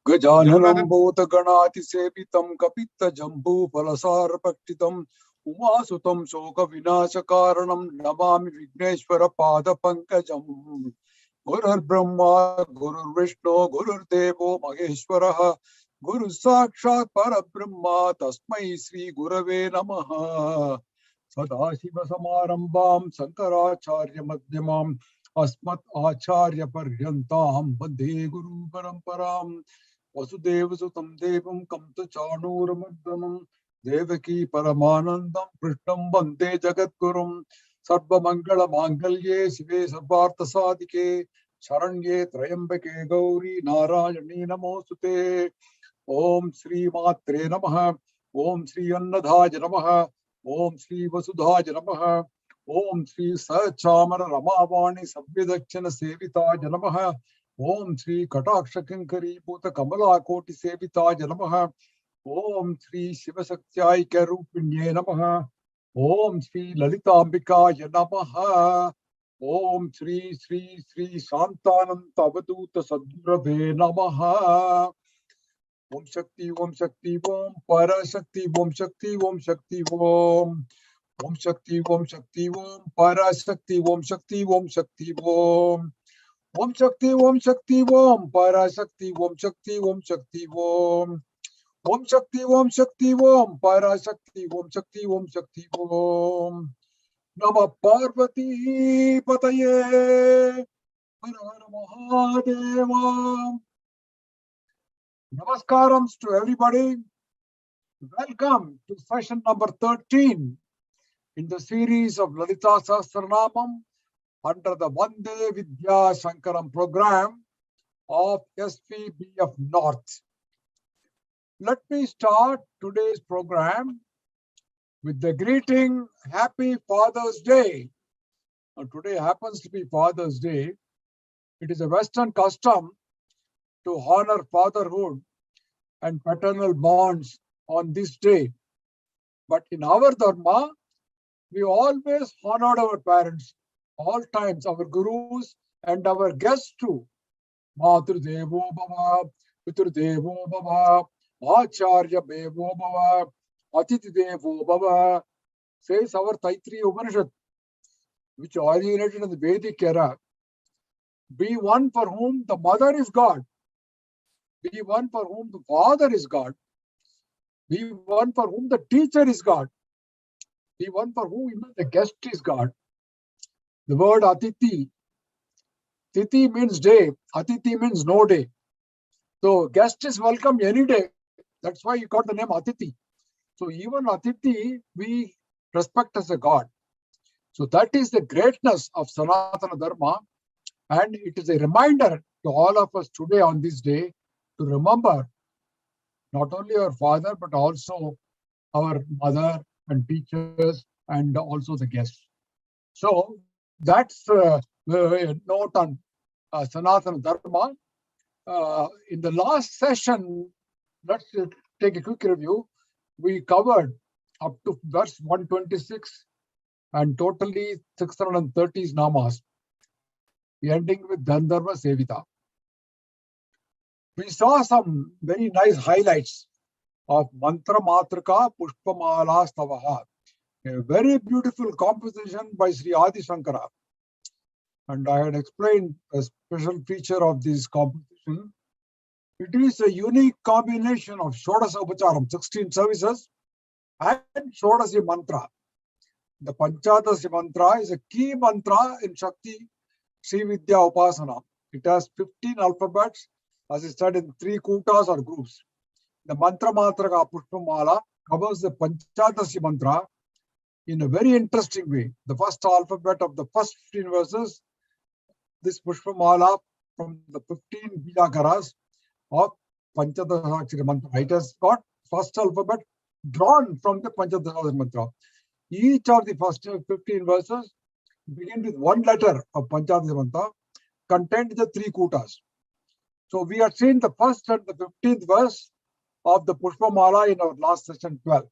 Gajananam Bhota Ganati Sevitam Kapita Jambu Palasar Paktitam Umasutam Soka Vinasha Karanam Namami Vigneshwara Pada Pankajam Gurur Brahma, Gurur Vishnu, Gurur Devo Maheshwaraha Guru Sakshat Parabrahma Tasmai Sri Gurave Namaha Sadashiva Samarambam Sankaracharya Madhyamam Asmat Acharya Paryantam Vande Guru Paramparam Vasudeva Sutam Devam Kamta Chanuramadhanam Devaki Paramanandam Krishnam Vande Jagatgurum Sarva Mangala Mangalye Sive Sarvartha Sadike Sharanye Trayambake Gauri Narayani Namosute Om Sri Matre Namaha Om Sri Annadhaja Namaha Om Sri Vasudhaja Namaha Om Sri Sachamara Ramavani Sabhyadakshana Sevitaja Namaha Om Sri Kataksha Kinkari Bhuta Kamala Koti Sevitaja Namaha Om Sri Shivasaktya Karupinye Namaha Om Sri Lalita Ambikaya Namaha Om Sri Santananta Avaduta Sadgurave Namaha Om Shakti Om Shakti Om Parashakti Om Shakti Om Shakti Om Om Shakti Om Shakti Om Parashakti Om Shakti Om Shakti Om Om Shakti Om Shakti Om Parashakti Om Shakti Om Shakti Om Om Shakti Om Shakti Om Parashakti Om Shakti Om Shakti Om Namah Parvati Pataye Har Har Mahadeva. Namaskarams to everybody. Welcome to session number 13 in the series of Lalitha Sahasranamam under the Vande Vidya Shankaram program of SVBF North. Let me start today's program with the greeting, Happy Father's Day. Now, today happens to be Father's Day. It is a Western custom to honor fatherhood and paternal bonds on this day. But in our Dharma, we always honored our parents, all times, our gurus and our guests too. Matru Devo Bhava, Pitru Devo Bhava, Acharya Devo Bhava, Atiti Devo Bhava, says our Taittiriya Upanishad, which originated in the Vedic era. Be one for whom the mother is God. Be one for whom the father is God. Be one for whom the teacher is God. Be one for whom even the guest is God. The word Atiti, Titi means day, Atiti means no day. So guest is welcome any day. That's why you got the name Atiti. So even Atiti we respect as a God. So that is the greatness of Sanatana Dharma, and it is a reminder to all of us today on this day to remember not only our father but also our mother and teachers and also the guests. So that's the note on Sanatana Dharma. In the last session, let's take a quick review. We covered up to verse 126 and totally 630 namas, ending with Gandharva Sevita. We saw some very nice highlights of Mantra Matrika Pushpamala Stavaha, a very beautiful composition by Sri Adi Shankara. And I had explained a special feature of this composition. It is a unique combination of Shodasa Upacharam, 16 services, and Shodasi Mantra. The Panchadasi Mantra is a key mantra in Shakti Sri Vidya Upasana. It has 15 alphabets, as is said in 3 kutas or groups. The Mantra Matraka Pushpamala covers the Panchadasi Mantra in a very interesting way. The first alphabet of the first 15 verses, this Pushpamala from the 15 Bijakaras of Panchadasi Mantra. It has got first alphabet drawn from the Panchadasi Mantra. Each of the first 15 verses begin with one letter of Panchadasi Mantra contained in the 3 kutas. So we have seen the first and the 15th verse of the Pushpamala in our last session 12.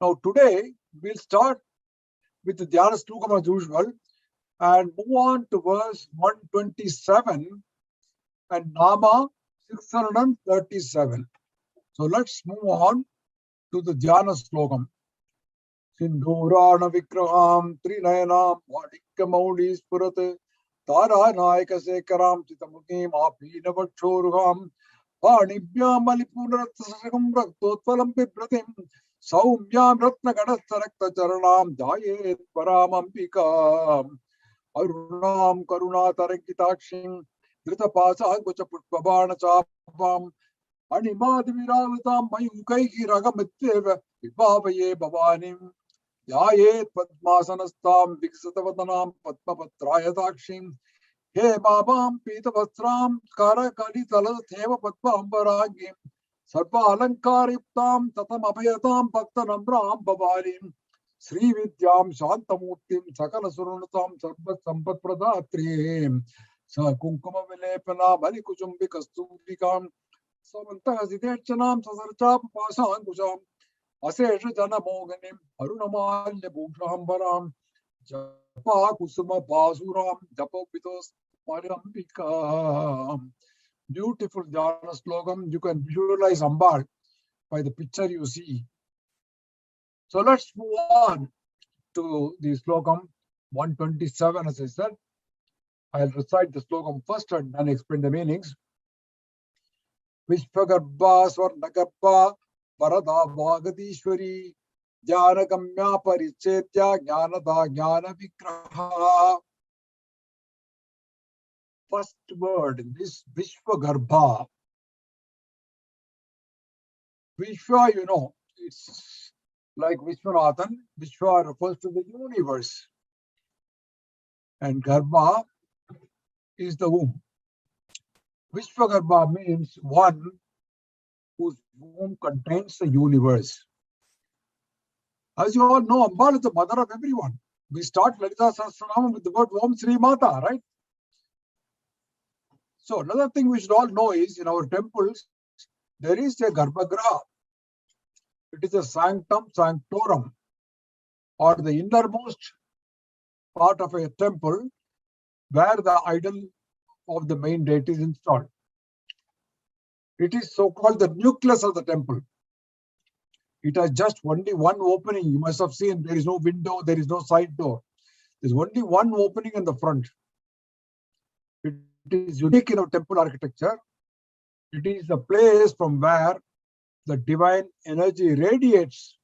Now today we'll start with the Dhyana Slokam as usual and move on to verse 127 and Nama 637. So let's move on to the Dhyana Slokam. Sindhurana Vikraham Trinayanam Vadikamauli Spurat Tara Nayaka Sekaram Chitamukim Apina Vachoruham Panibhyam Alipunatsakam Raktotpalam Pipratim Saumyam Ratna Gadastarakta Charanam Jayet Paramampika Arunam Karuna Tarankitakshing Dritapasa Gocha Putpabana Chapam Animadviravitam Mayukai Ragamiteva Vipavaye Bavanim Yayet Padmasanastam Viksatavatanam Padmapatrayadakshim He Babam Pitavastram Karakali Talatheva Padma Ambaragim Sarva Alankariptam Tatam Abhayatam Bhaktanambram Bavarim Sri Vidyam Shantamurtim Sakala Surunatam Sarva Sampat Pradatrim Sa Kunkuma Vilepana Malikuchumbi Kastudikam Samantha Zidechanam Sasarcha Pasan Kusham Asesha Jana Moganim Arunamalya Bhukshambaram Japa Kusuma Basuram Japa Pitos Parambika. Beautiful Dhyana Slokam. You can visualize Ambal by the picture you see. So let's move on to the Slokam 127. As I said, I'll recite the Slokam first and then explain the meanings. Vishwagarbha Swarnagarbha Varada Bhagatishwari Jnana Gamya Parichetya Jnanada Jnana Vigraha. First word in this Vishwagarbha. Vishwa, you know, it's like Vishwanathan. Vishwa refers to the universe. And Garbha is the womb. Vishwagarbha means one whose womb contains the universe. As you all know, Ambal is the mother of everyone. We start Lalitha Sahasranamam with the word Om Sri Mata, right? So another thing we should all know is in our temples, there is a Garbhagraha. It is a sanctum sanctorum, or the innermost part of a temple where the idol of the main deity is installed. It is so-called the nucleus of the temple. It has just only one opening. You must have seen there is no window, there is no side door. There is only one opening in the front. It is unique in our temple architecture. It is the place from where the divine energy radiates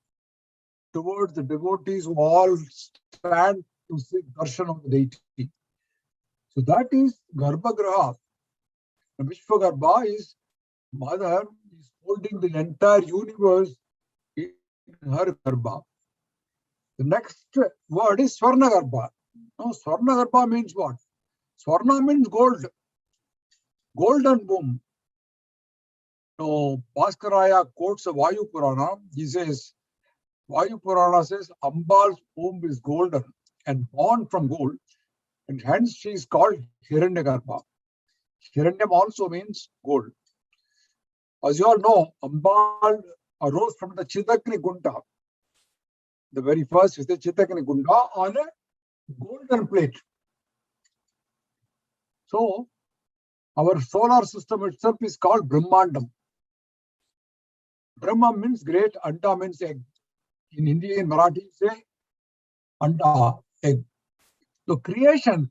towards the devotees who all stand to seek darshan of the deity. So that is Garbhagraha. The Vishwagarbha is mother is holding the entire universe in her Garbha. The next word is Swarnagarbha. Now, Swarnagarbha means what? Swarna means gold. Golden womb. So, Bhaskaraya quotes a Vayu Purana. He says, Vayu Purana says, Ambal's womb is golden and born from gold, and hence she is called Hiranyagarbha. Hiranyam also means gold. As you all know, Ambal arose from the Chidakni Gunda. The very first is the Chidakni Gunda on a golden plate. So, our solar system itself is called Brahmanandam. Brahma means great, Anda means egg. In Hindi and Marathi, say Anda, egg. So, creation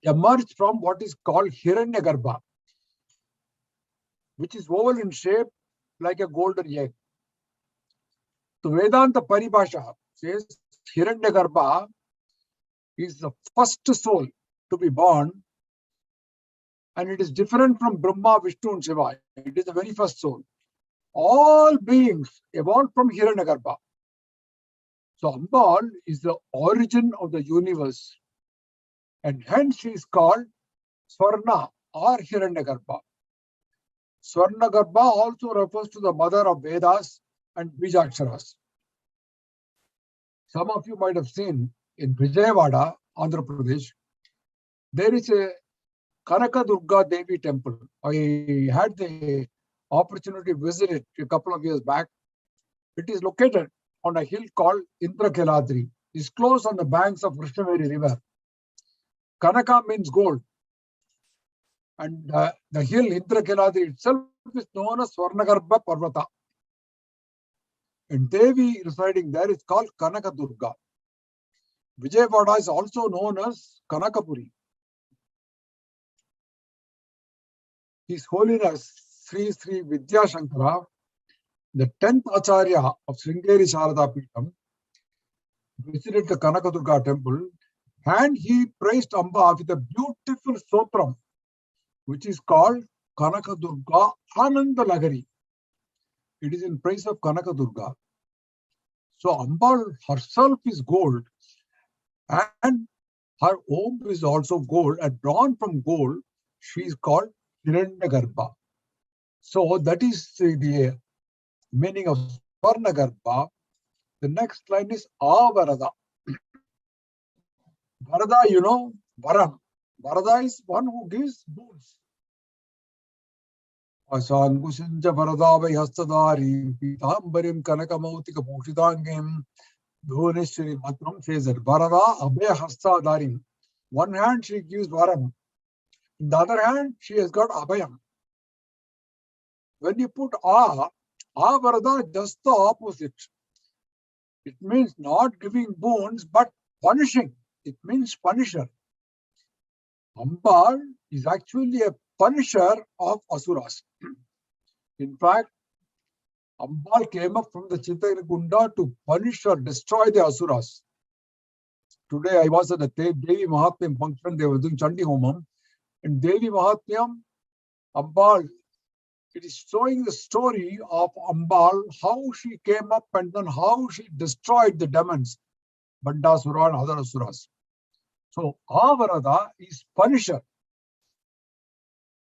emerged from what is called Hiranyagarbha, which is oval in shape like a golden egg. So, Vedanta Paribhasha says Hiranyagarbha is the first soul to be born, and it is different from Brahma, Vishnu and Shiva. It is the very first soul. All beings evolved from Hiranyagarbha. So Ambal is the origin of the universe, and hence she is called Swarna or Hiranyagarbha. Swarnagarbha also refers to the mother of Vedas and Bijaksharas. Some of you might have seen in Vijayawada, Andhra Pradesh, there is a Kanaka Durga Devi temple. I had the opportunity to visit it a couple of years back. It is located on a hill called Indrakeladri. It's close on the banks of Krishnaveri River. Kanaka means gold. And the hill Indrakiladi itself is known as Swarnagarbha Parvata. And Devi residing there is called Kanaka Durga. Vijayawada is also known as Kanakapuri. His Holiness Sri Vidya Shankara, the 10th Acharya of Sringeri Pitham, visited the Kanaka Durga temple and he praised Amba with a beautiful stotram, which is called Kanaka Durga Ananda Lagari. It is in praise of Kanaka Durga. So Amba herself is gold and her womb is also gold, and drawn from gold, she is called Hiranyagarbha. So that is the meaning of Swarnagarbha. The next line is Avarada. Varada, you know, Varam. Varada is one who gives boons. Asan Kusinja Varadavai Hastadari, Pitambarim Kanakamautika Pushitangim, Bhuvaneshwari Matram says that Varada Abhaya Hastadarim. One hand she gives Varam. In the other hand, she has got Abhayam. When you put Varada, just the opposite. It means not giving boons, but punishing. It means punisher. Amba is actually a punisher of Asuras. In fact, Amba came up from the Chitakunda to punish or destroy the Asuras. Today I was at a Devi Mahatmyam function, they were doing Chandi Homam. In Devi Mahatmyam, Amba, it is showing the story of Ambal, how she came up and then how she destroyed the demons, Bandasura and other Asuras. So, Avarada is punisher.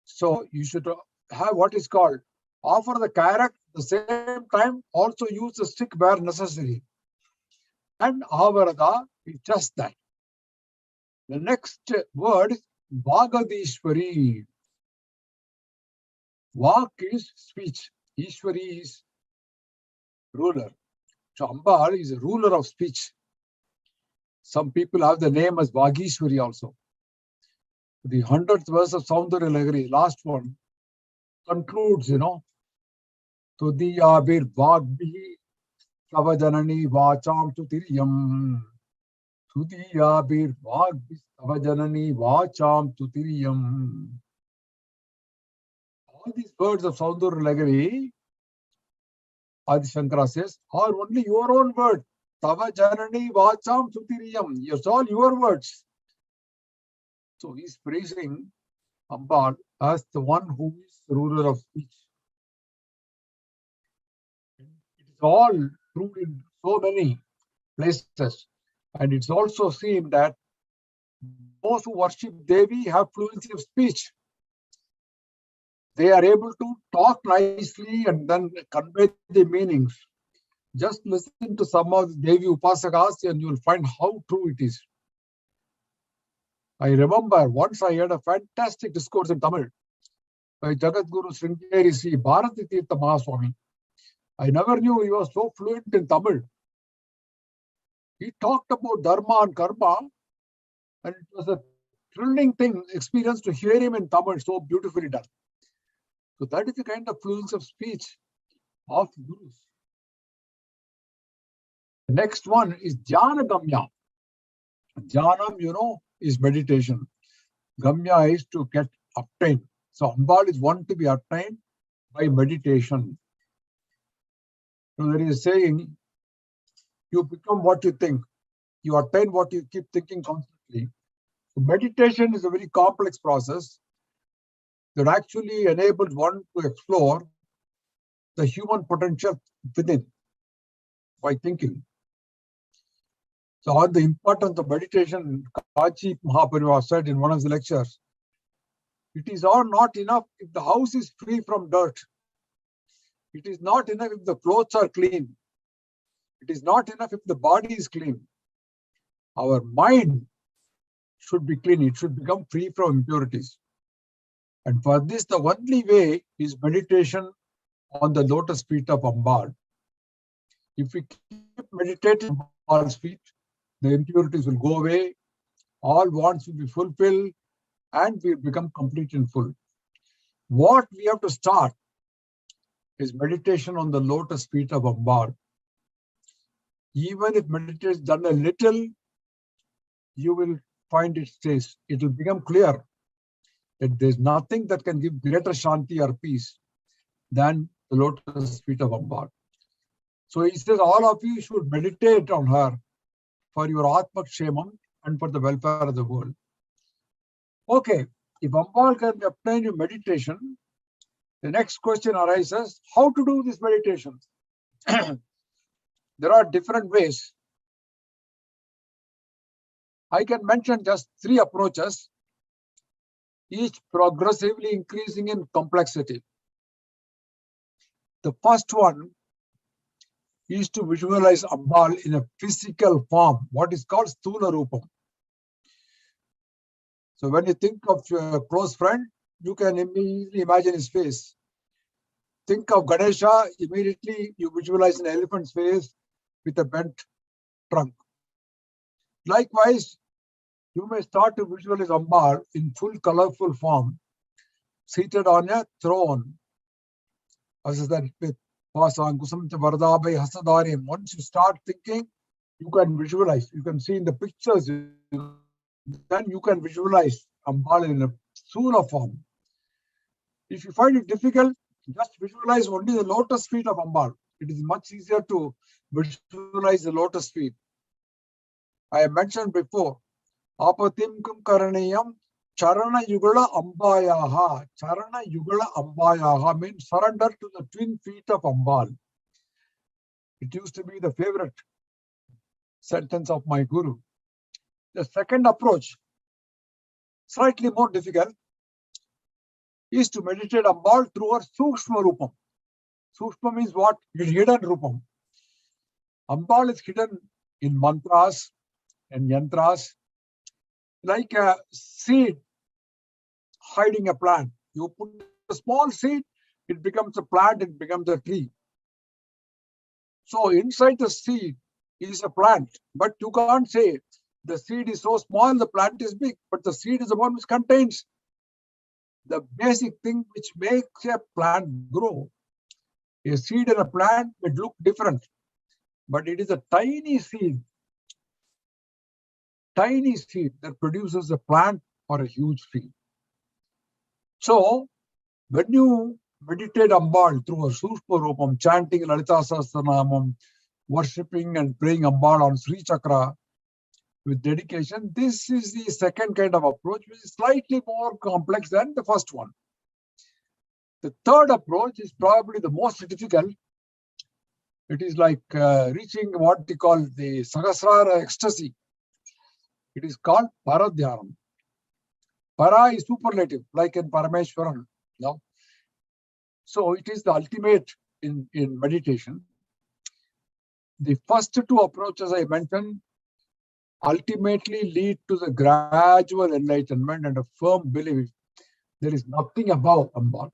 So, you should have what is called offer the carrot, at the same time also use the stick where necessary. And Avarada is just that. The next word is Vagadishwari. Vak is speech. Ishwari is ruler. So Amba is a ruler of speech. Some people have the name as Vagishwari also. The 100th verse of Saundarya Lagari, last one, concludes, Tudiya bir Vagbihi Savajanani Vacham Tutiriyam. Tudiya bir Vagbihi Savajanani Vacham Tutiriyam. All these words of Saundarya Lagari, Adi Shankara says, are only your own word. Tava Janani Vacham Sutiriyam. It's all your words. So he's praising Amba as the one who is the ruler of speech. It is all proved in so many places. And it's also seen that those who worship Devi have fluency of speech. They are able to talk nicely and then convey the meanings. Just listen to some of the Devi Upasakas and you will find how true it is. I remember once I had a fantastic discourse in Tamil by Jagadguru Sringeri Bharati Mahaswami. I never knew he was so fluent in Tamil. He talked about Dharma and Karma, and it was a thrilling experience to hear him in Tamil, so beautifully done. So that is the kind of fluence of speech of gurus. The next one is Jnana Gamya. Jnanam, is meditation. Gamya is to get obtained. So Ambal is one to be obtained by meditation. So there is a saying, you become what you think. You attain what you keep thinking constantly. So meditation is a very complex process that actually enables one to explore the human potential within by thinking. So on the importance of meditation, Kachi Mahaparivā said in one of the lectures, it is all not enough if the house is free from dirt. It is not enough if the clothes are clean. It is not enough if the body is clean. Our mind should be clean. It should become free from impurities. And for this, the only way is meditation on the lotus feet of Ambal. If we keep meditating on Ambal's feet, the impurities will go away, all wants will be fulfilled, and we will become complete and full. What we have to start is meditation on the lotus feet of Ambal. Even if meditation is done a little, you will find it stays. It will become clear that there's nothing that can give greater shanti or peace than the lotus feet of Ambal. So he says all of you should meditate on her for your Atma Kshemam and for the welfare of the world. Okay, if Ambal can obtain you meditation, the next question arises, how to do this meditation? There are different ways. I can mention just 3 approaches, each progressively increasing in complexity. The first one is to visualize Ambal in a physical form, what is called Sthula Rupam. So when you think of your close friend, you can immediately imagine his face. Think of Ganesha, immediately you visualize an elephant's face with a bent trunk. Likewise, you may start to visualize Ambal in full colorful form, seated on a throne. As that with once you start thinking, you can visualize, you can see in the pictures, then you can visualize Ambal in a Sthula form. If you find it difficult, just visualize only the lotus feet of Ambal. It is much easier to visualize the lotus feet. I have mentioned before, Apatimkum Karaniyam Charana Yugala Ambayaha. Charana Yugala Ambayaha means surrender to the twin feet of Ambal. It used to be the favorite sentence of my guru. The second approach, slightly more difficult, is to meditate Ambal through her Sukshma Rupam. Sukshma means what? Hidden Rupam. Ambal is hidden in mantras and yantras, like a seed hiding a plant. You put a small seed, it becomes a plant, it becomes a tree. So inside the seed is a plant, but you can't say the seed is so small, the plant is big, but the seed is the one which contains the basic thing which makes a plant grow. A seed and a plant may look different, but it is a tiny seed that produces a plant or a huge tree. So, when you meditate Ambal through a Sushma Rupam, chanting Lalitha Sahasranamam, worshipping and praying Ambal on Sri Chakra with dedication, this is the second kind of approach, which is slightly more complex than the first one. The third approach is probably the most difficult. It is like reaching what they call the Sahasrara ecstasy. It is called Paradhyanam. Para is superlative, like in Parameshwaran. No? So it is the ultimate in meditation. The first 2 approaches I mentioned ultimately lead to the gradual enlightenment and a firm belief there is nothing above Ambal.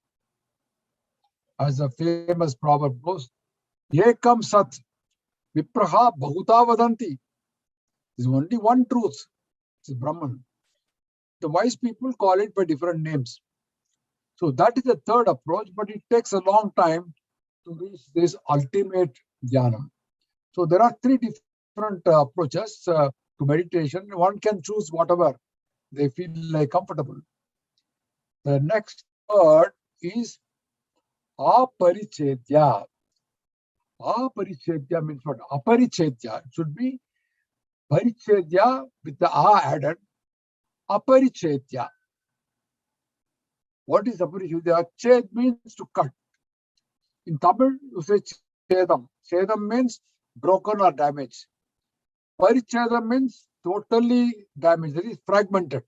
As a famous proverb goes, Ekam Sat Vipraha Bhahuta Vadanti. There is only one truth. It is Brahman. The wise people call it by different names. So that is the third approach, but it takes a long time to reach this ultimate jnana. So there are 3 different approaches to meditation. One can choose whatever they feel like comfortable. The next word is aparichedya. Aparichedya means what? Aparichedya. It should be parichedya with the a added. Aparichedya. What is aparichedya? Ched means to cut. In Tamil, you say chedam. Chedam means broken or damaged. Parichedam means totally damaged, that is fragmented.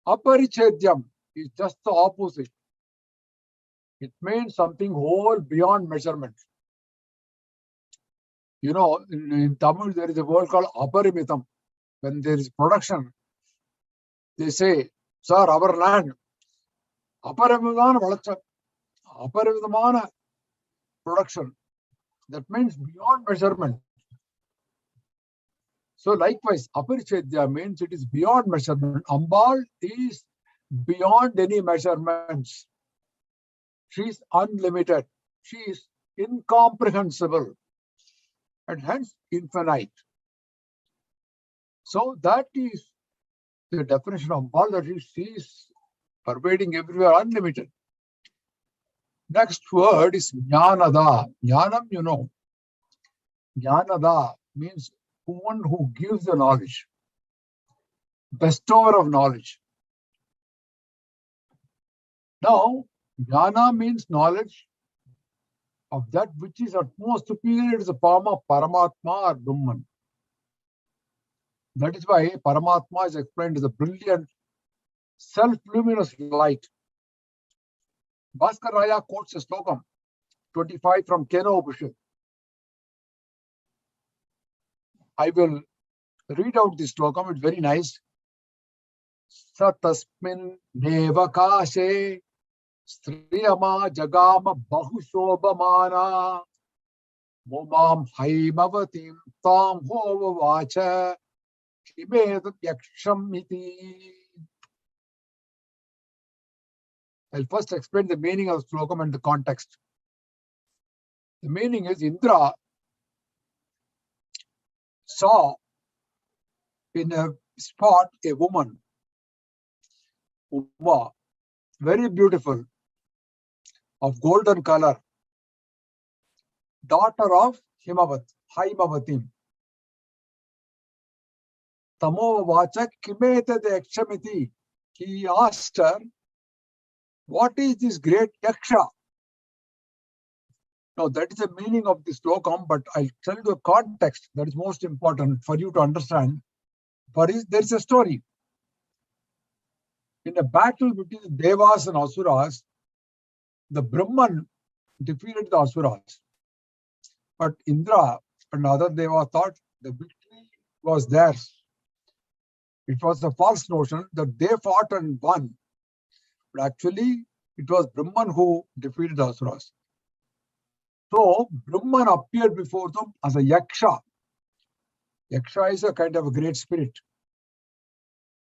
Aparichedyam is just the opposite. It means something whole beyond measurement. You know, in Tamil, there is a word called aparimitam. When there is production, they say, sir, our land, aparimitamana production. That means beyond measurement. So likewise, aparichedya means it is beyond measurement. Ambal is beyond any measurements. She is unlimited. She is incomprehensible and hence infinite. So that is the definition of all that she is pervading everywhere, unlimited. Next word is jnanada. Jnanam, you know. Jnanada means one who gives the knowledge, bestower of knowledge. Now, jnana means knowledge of that which is at most superior. It is a form of Paramatma or Brahman. That is why Paramatma is explained as a brilliant, self-luminous light. Bhaskaraya quotes a Locom 25 from Keno Upanishad. I will read out this Locom, it's very nice. Satasmin nevakashe striyama jagama bahushobhamana momam haimavatim tam hovavacha kimedat yaksham iti. I'll first explain the meaning of Locom and the context. The meaning is Indra saw in a spot a woman, Uma, very beautiful, of golden color, daughter of Haimavatim. Tamo vacha kimete de yakshamiti. He asked her, what is this great yaksha? Now that is the meaning of this Locom, but I'll tell you the context that is most important for you to understand. There is a story. In a battle between the Devas and Asuras, the Brahman defeated the Asuras. But Indra and other Devas thought the victory was theirs. It was a false notion that they fought and won. But actually, it was Brahman who defeated the Asuras. So, Brahman appeared before them as a Yaksha. Yaksha is a kind of a great spirit.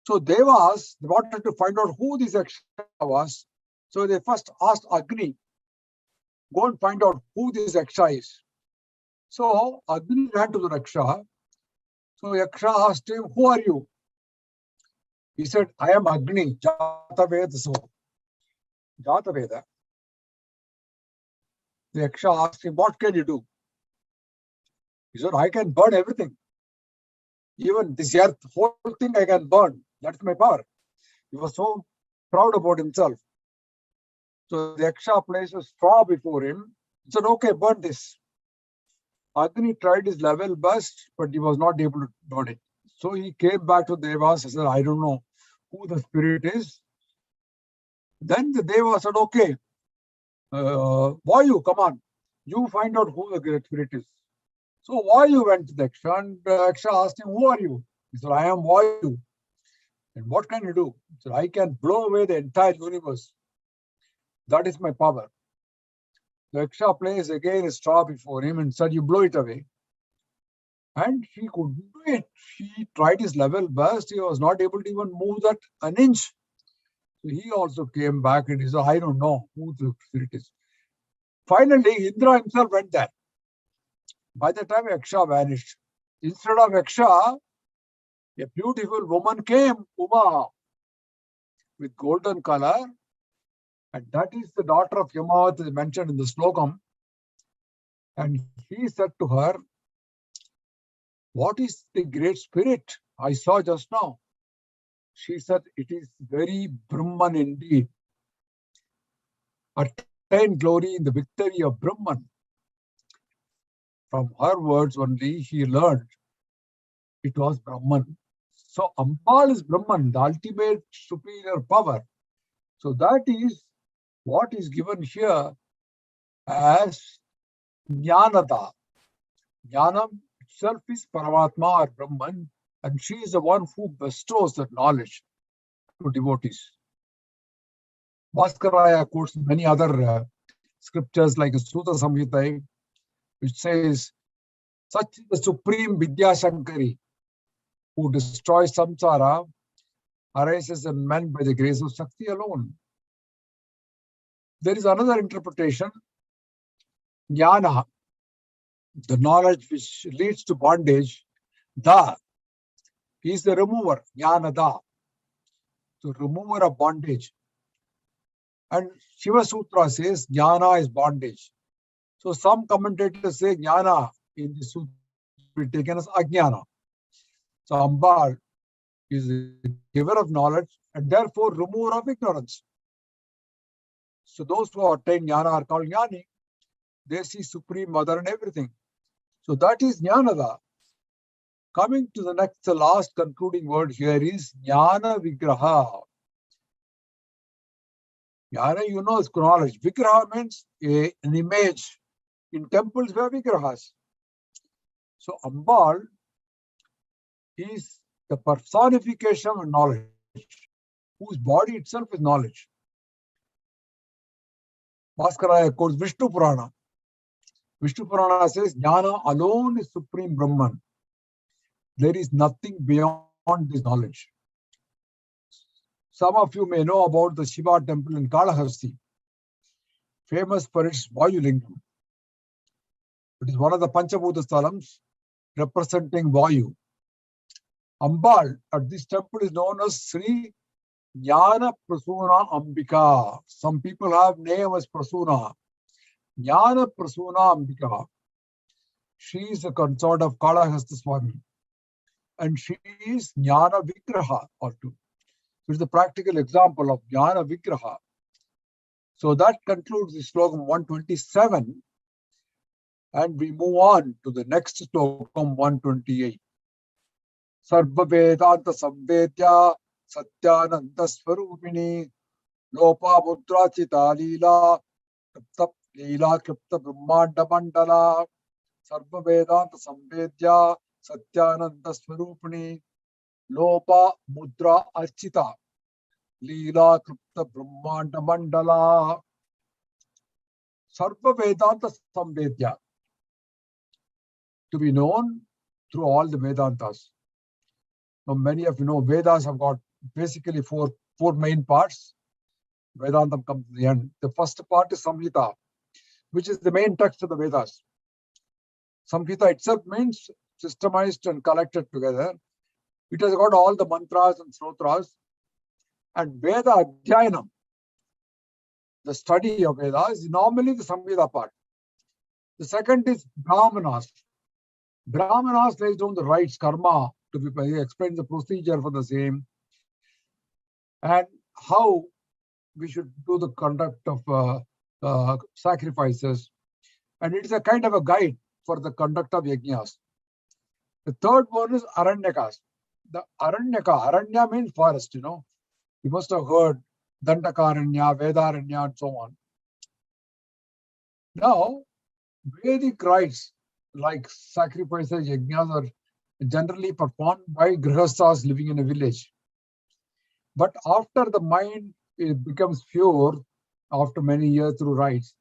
So, Devas, they wanted to find out who this Yaksha was. So, they first asked Agni, go and find out who this Yaksha is. So, Agni ran to the Yaksha. So, Yaksha asked him, who are you? He said, I am Agni, Jataveda. So, Jataveda. The Yaksha asked him, what can you do? He said, I can burn everything. Even this earth, whole thing I can burn. That's my power. He was so proud about himself. So the Yaksha placed a straw before him. He said, okay, burn this. Agni tried his level best, but he was not able to burn it. So he came back to Devas and said, I don't know who the spirit is. Then the Deva said, okay, Vayu, come on. You find out who the great spirit is. So Vayu went to the Yaksha and the Yaksha asked him, who are you? He said, I am Vayu. And what can you do? He said, I can blow away the entire universe. That is my power. The Yaksha placed again a straw before him and said, you blow it away. And he could do it. He tried his level best. He was not able to even move that an inch. So he also came back and he said, I don't know who the spirit is. Finally, Indra himself went there. By the time Yaksha vanished, instead of Yaksha, a beautiful woman came, Uma, with golden color. And that is the daughter of Yamavat mentioned in the Locom. And he said to her, what is the great spirit I saw just now? She said, it is very Brahman indeed. Attain glory in the victory of Brahman. From her words only, he learned it was Brahman. So Ambal is Brahman, the ultimate superior power. So that is what is given here as Jnanada. Jnanam itself is Paramatma or Brahman, and she is the one who bestows that knowledge to devotees. Bhaskaraya quotes many other scriptures like Sutta Samhita, which says, such is the supreme Vidya Shankari who destroys samsara arises in men by the grace of Shakti alone. There is another interpretation, jnana, the knowledge which leads to bondage. Da is the remover, jnana da, so remover of bondage. And Shiva Sutra says jnana is bondage. So some commentators say jnana in the sutra will be taken as ajnana. So Ambal is the giver of knowledge and therefore remover of ignorance. So those who attain jnana are called jnani. They see Supreme Mother and everything. So that is jnanada. Coming to the next, the last concluding word here is jnana vigraha. Jnana, you know, is knowledge. Vigraha means an image. In temples, we have vigrahas. So Ambal is the personification of knowledge, whose body itself is knowledge. Bhaskaraya quotes Vishnu Purana. Vishnu Purana says, Jnana alone is Supreme Brahman. There is nothing beyond this knowledge. Some of you may know about the Shiva temple in Kalahasti, famous for its Vayu Lingam. It is one of the Panchabhuta Sthalams representing Vayu. Ambal at this temple is known as Sri Jnana Prasuna Ambika. Some people have name as Prasuna. Jnana Prasuna Ambika. She is a consort of Kalahasta Swami. And she is Jnana Vigraha or two. So it's a practical example of Jnana Vigraha. So that concludes the slogan 127. And we move on to the next slogan 128. Sarva Vedanta Samvedya Satyananda Swarupini Lopa Mudra Chita Leela Kripta Brahmanda Mandala Sarva Vedanta Samvedya Satyananda Swarupini Lopa Mudra Archita Leela Kripta Brahmanda Mandala. Sarva Vedanta Samvedya, to be known through all the Vedantas. Now, many of you know Vedas have got basically four main parts. Vedantam comes to the end. The first part is Samhita, which is the main text of the Vedas. Samhita itself means systemized and collected together. It has got all the mantras and slotras. And Veda Adhyayanam, the study of Vedas, is normally the Samhita part. The second is Brahmanas. Brahmanas lays down the rites, karma, to be explains the procedure for the same, and how we should do the conduct of sacrifices. And it is a kind of a guide for the conduct of yajnas. The third one is Aranyakas. The Aranya means forest, you know. You must have heard Dandakaranya, Vedaranya, and so on. Now, Vedic rites like sacrifices, yajnas are generally performed by grihasthas living in a village. But after the mind becomes pure, after many years through rites,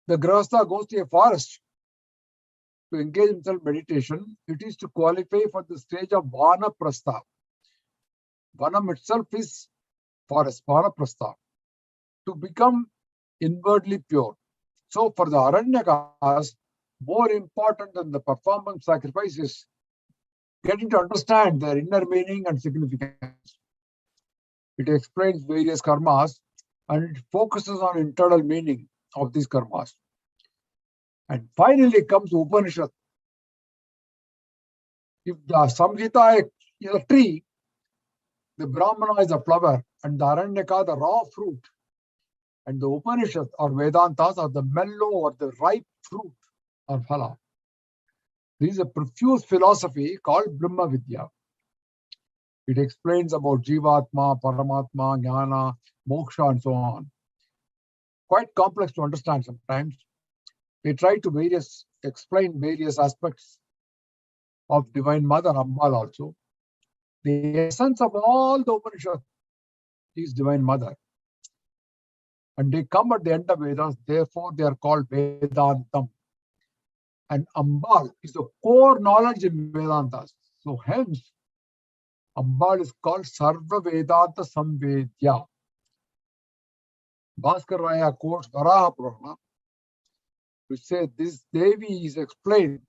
the grihastha goes to a forest to engage himself in meditation. It is to qualify for the stage of vanaprastha. Vanam itself is forest, vanaprastha, to become inwardly pure. So for the Aranyakas, more important than the performance sacrifices, getting to understand their inner meaning and significance. It explains various karmas and it focuses on internal meaning of these karmas. And finally comes Upanishad. If the Samhita is a tree, the Brahmana is a flower, and the Aranyaka the raw fruit. And the Upanishad or Vedantas are the mellow or the ripe fruit or phala. There is a profuse philosophy called Brahma Vidya. It explains about Jivatma, Paramatma, Jnana, Moksha, and so on. Quite complex to understand sometimes. They try to explain various aspects of Divine Mother, Ambal also. The essence of all the Upanishad is Divine Mother. And they come at the end of Vedas, therefore they are called Vedantam. And Ambal is the core knowledge in Vedantas. So hence, Ambal is called Sarva Vedanta Samvedya. Bhaskar Raya quotes Varaha Purana, which says this Devi is explained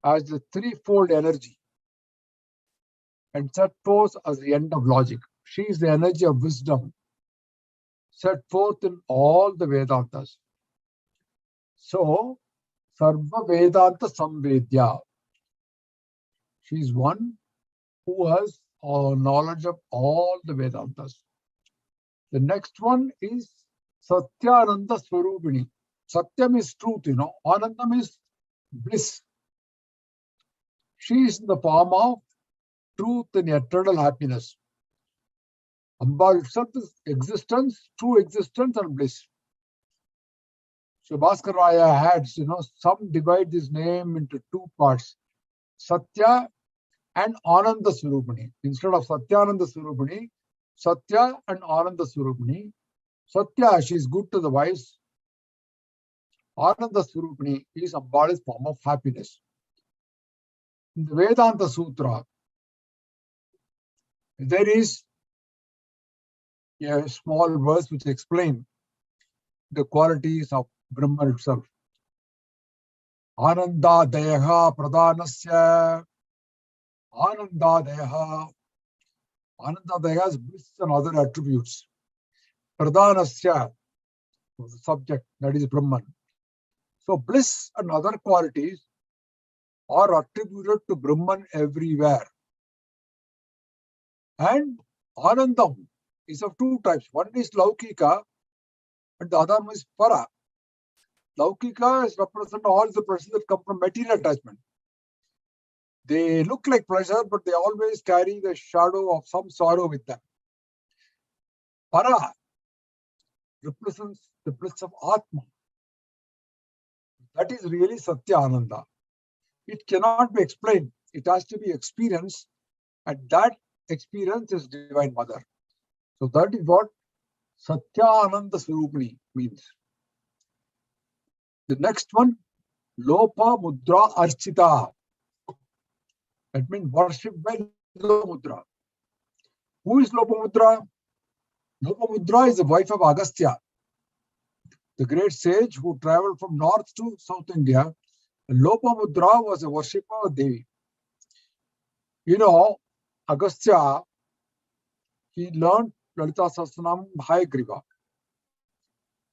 as the threefold energy and set forth as the end of logic. She is the energy of wisdom set forth in all the Vedantas. So, Sarva Vedanta Samvedya. She is one who has knowledge of all the Vedantas. The next one is Satyananda Swarupini. Satyam is truth, Anandam is bliss. She is in the form of truth and eternal happiness. Amba itself is existence, true existence and bliss. So Bhaskar Raya had, some divide this name into two parts. Satya and Ananda Swarupini. Instead of Satyananda Swarupini, Satya and Ananda Swarupini. Satya, she is good to the wise. Ananda Swarupini is Ambali's form of happiness. In the Vedanta Sutra, there is a small verse which explains the qualities of Brahman itself. Ananda Deha Pradhanasya. Ananda Deha. Ananda Deha has bliss and other attributes. Pradhanasya was the subject, that is Brahman. So bliss and other qualities are attributed to Brahman everywhere. And Anandam is of two types. One is Laukika and the other one is Para. Laukika is represent all the pleasures that come from material attachment. They look like pleasure, but they always carry the shadow of some sorrow with them. Para represents the bliss of Atma. That is really Satya Ananda. It cannot be explained. It has to be experienced, and that experience is Divine Mother. So that is what Satya Ananda Swarupini means. The next one, Lopa Mudra Archita. That means worship by Lopa Mudra. Who is Lopa Mudra? Lopa Mudra is the wife of Agastya, the great sage who traveled from north to South India. Lopa Mudra was a worshipper of Devi. Agastya, he learned Lalitha Sahasranamam Hayagriva.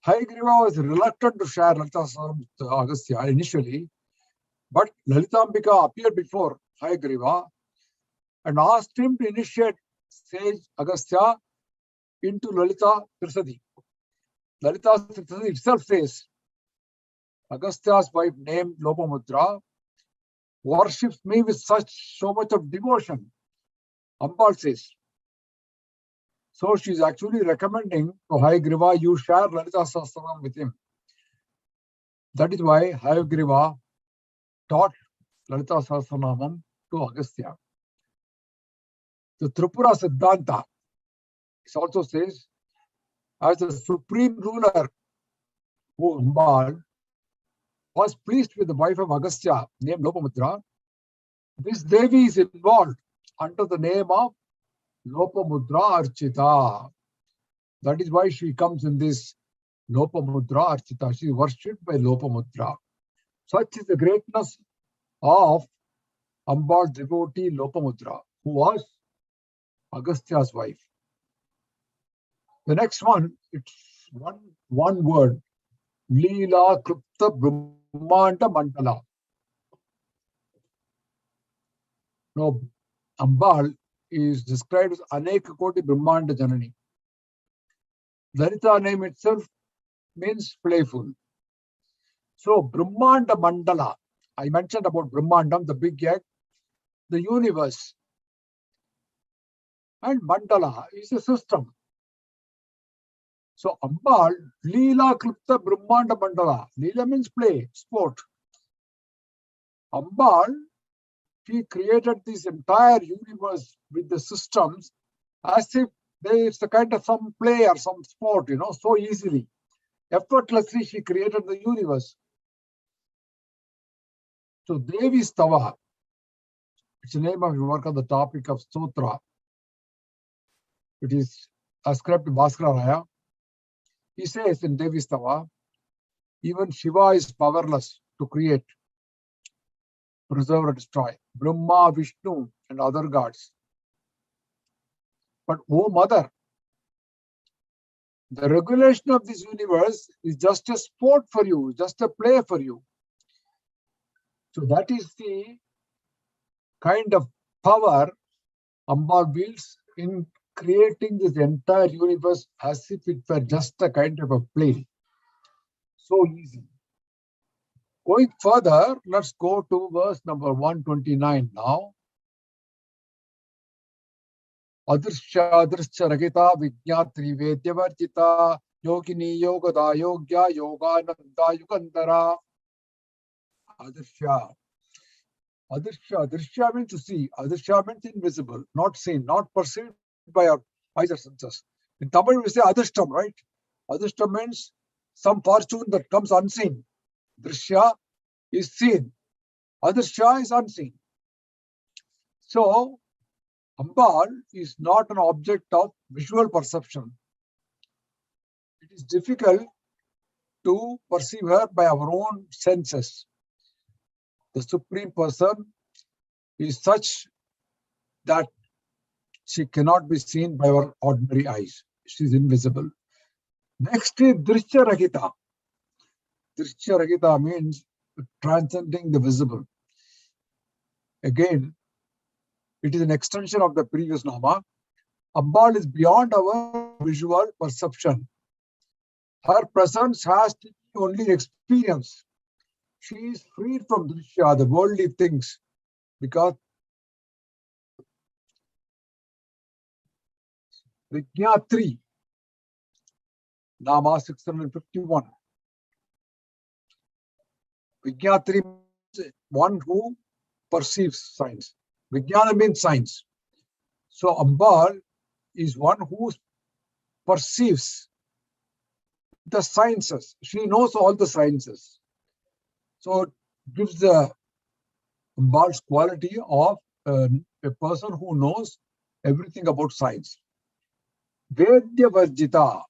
Hayagriva was reluctant to share Lalitha Sahasranamam with Agastya initially, but Lalitambika appeared before Hayagriva and asked him to initiate sage Agastya into Lalita Trisadi. Lalita Trisadi itself says, Agastya's wife named Lopamudra worships me with so much of devotion. Ambal says. So she's actually recommending to Hayagriva, you share Lalita Sahasranamam with him. That is why Hayagriva taught Lalita Sahasranamam to Agastya. The Tripura Siddhanta also says, as the supreme ruler, who Ambal was pleased with the wife of Agastya named Lopamudra, this Devi is involved under the name of Lopamudra Archita. That is why she comes in this Lopamudra Archita. She is worshipped by Lopamudra. Such is the greatness of Ambal's devotee Lopamudra, who was Agastya's wife. The next one, it's one word, Leela Kripta Brahmananda Mandala. Now, Ambal is described as Aneka Koti Brahmanda Janani. Lalita name itself means playful. So, Brahmanda Mandala, I mentioned about Brahmandam, the big egg, the universe. And Mandala is a system. So, Ambal, Leela Kripta Brahmanda Mandala. Leela means play, sport. Ambal, she created this entire universe with the systems as if it's a kind of some play or some sport, so easily. Effortlessly, she created the universe. So, Devi Stava, it's the name of your work on the topic of Stotra. It is ascribed to Bhaskara Raya. He says in Devi Stava, even Shiva is powerless to create, preserve or destroy. Brahma, Vishnu and other gods. But O Mother, the regulation of this universe is just a sport for you, just a play for you. So that is the kind of power Ambal wields in creating this entire universe as if it were just a kind of a play. So easy. Going further, let's go to verse number 129 now. Adrishya Adrishya Ragita Vijñatri Vedyavarjita Yogini Yogada Yogya Yogananda Yugandara. Adrishya. Adrishya. Adrishya means to see. Adrishya means invisible, not seen, not perceived by our eyes or senses. In Tamil we say Adrishtam, right? Adrishtam means some fortune that comes unseen. Drishya is seen. Adrishya is unseen. So Ambal is not an object of visual perception. It is difficult to perceive her by our own senses. The Supreme Person is such that she cannot be seen by our ordinary eyes. She is invisible. Next is Drishya Rahita. Drishya Rahita means transcending the visible. Again, it is an extension of the previous Nama. Ambal is beyond our visual perception. Her presence has to be only experience. She is freed from Drishya, the worldly things, because Vijñatri, Nama 651. Vijñatri means one who perceives signs. Vijnana means science. So Ambal is one who perceives the sciences. She knows all the sciences. So it gives the Ambal's quality of a person who knows everything about science. Vedya Varjita.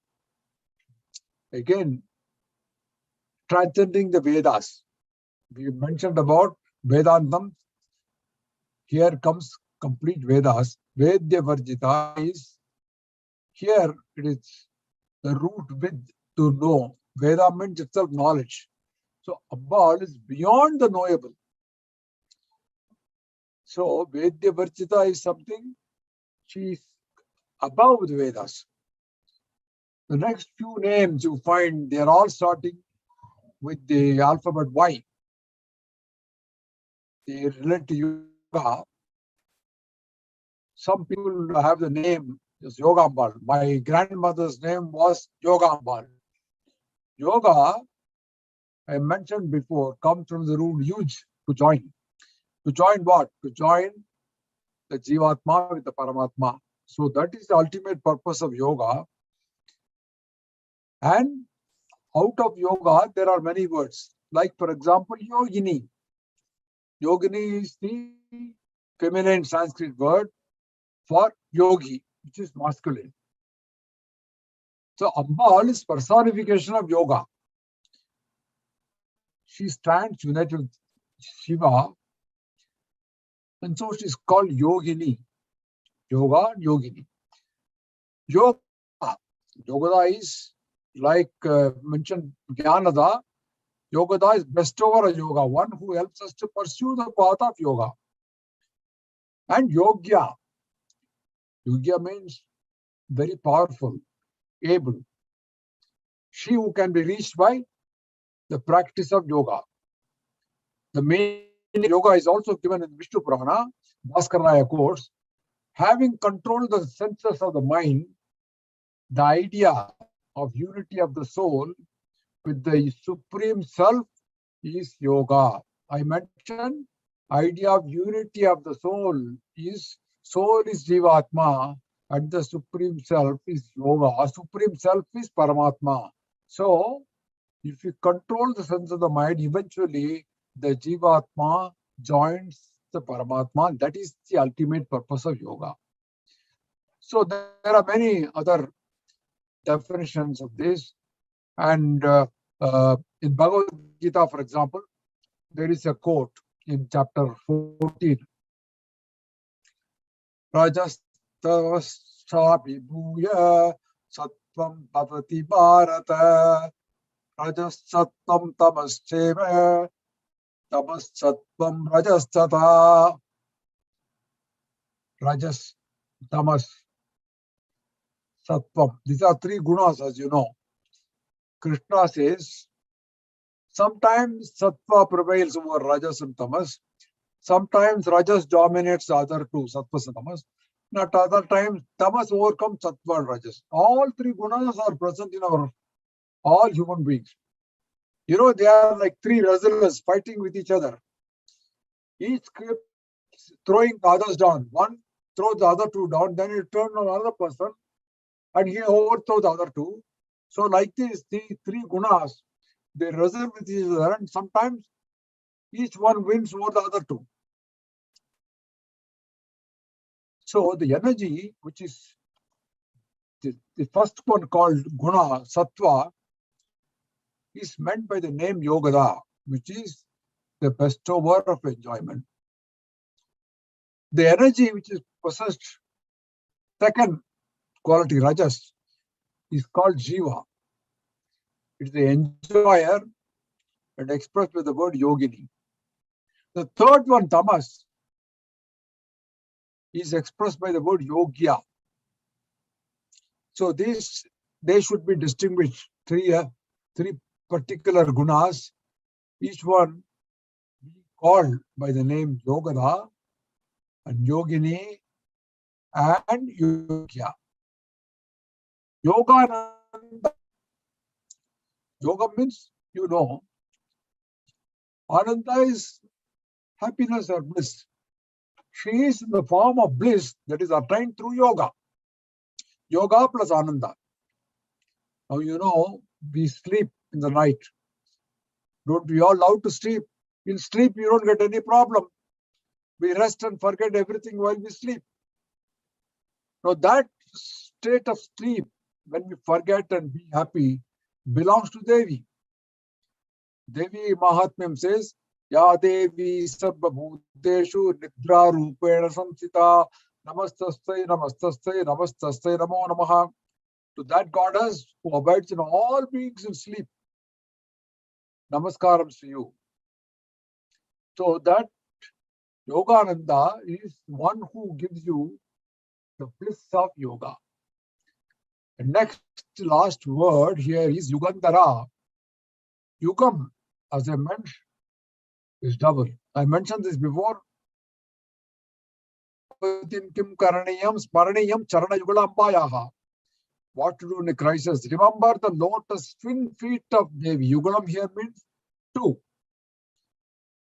Again, transcending the Vedas. We mentioned about Vedantam. Here comes complete Vedas. Vedya Varjita is, here it is the root with to know. Veda means itself knowledge. So Ambal is beyond the knowable. So Vedya Varjita is something, she is above the Vedas. The next few names you find, they are all starting with the alphabet Y. They relate to yoga. Some people have the name as Yoga Ambal. My grandmother's name was Yoga Ambal. Yoga, I mentioned before, comes from the root yuj, to join. To join what? To join the Jivatma with the Paramatma. So that is the ultimate purpose of yoga. And out of yoga, there are many words. Like, for example, yogini. Yogini is the feminine Sanskrit word for yogi, which is masculine. So Ambal is personification of yoga. She stands united with Shiva, and so she is called Yogini. Yoga, Yogini. Yoga. Yogada is like mentioned Jnanada. Yogada is bestower of yoga, one who helps us to pursue the path of yoga. And Yogya. Yogya means very powerful, able. She who can be reached by the practice of yoga. The main yoga is also given in Vishnu Purana, Bhaskaraya course. Having controlled the senses of the mind, the idea of unity of the soul with the Supreme Self is yoga. I mentioned idea of unity of the soul is Jivatma and the Supreme Self is yoga. Supreme Self is Paramatma. So, if you control the sense of the mind, eventually the Jivatma joins the Paramatma. That is the ultimate purpose of yoga. So there are many other definitions of this. And in Bhagavad Gita, for example, there is a quote in chapter 14. Rajasthavibhuya sattvam bhavati bharata rajasattvam tamascheva tamasattvam rajastata. Rajas, tamas, sattvam. These are three gunas, as you know. Krishna says, sometimes sattva prevails over rajas and tamas. Sometimes rajas dominates the other two, sattvas and tamas. At other times, tamas overcomes sattva and rajas. All three gunas are present in all human beings. You know, they are like three wrestlers fighting with each other. Each keeps throwing the others down. One throws the other two down, then he turns on another person and he overthrows the other two. So like this, the three gunas, they wrestle with each other and sometimes each one wins over the other two. So the energy, which is the first one called guna, sattva, is meant by the name yogada, which is the bestower of enjoyment. The energy which is possessed, second quality, rajas, is called jiva. It's the enjoyer and expressed with the word yogini. The third one, tamas, is expressed by the word yogya. So they should be distinguished. Three particular gunas, each one called by the name yogada and yogini and yogya. Yoga means, you know, Ananda is happiness or bliss. She is in the form of bliss that is attained through yoga. Yoga plus Ananda. Now, you know, we sleep in the night. Don't we all love to sleep? In sleep, you don't get any problem. We rest and forget everything while we sleep. Now, that state of sleep, when we forget and be happy, belongs to Devi. Devi Mahatmyam says, Ya Devi Sarva Bhuteshu Nidra Rupena Samsita Namastastai Namastastai Namastastai Namo Namaha. To that goddess who abides in all beings in sleep, Namaskarams to you. So that Yogananda is one who gives you the bliss of yoga. The next last word here is Yugandhara. Yugam, as I mentioned, is double. I mentioned this before. What to do in a crisis? Remember the lotus twin feet of Devi. Yugalam here means two.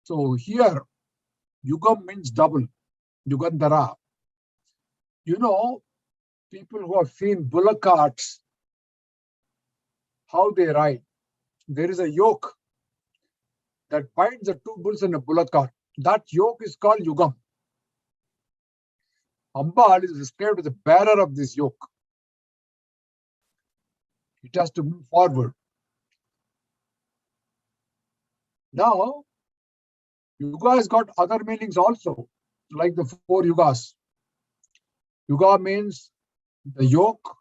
So here, Yugam means double. Yugandhara. You know, people who have seen bullock carts, how they ride. There is a yoke that binds the two bulls in a bullock cart. That yoke is called Yugam. Ambal is described as the bearer of this yoke. It has to move forward. Now, Yuga has got other meanings also, like the four Yugas. Yuga means the yoke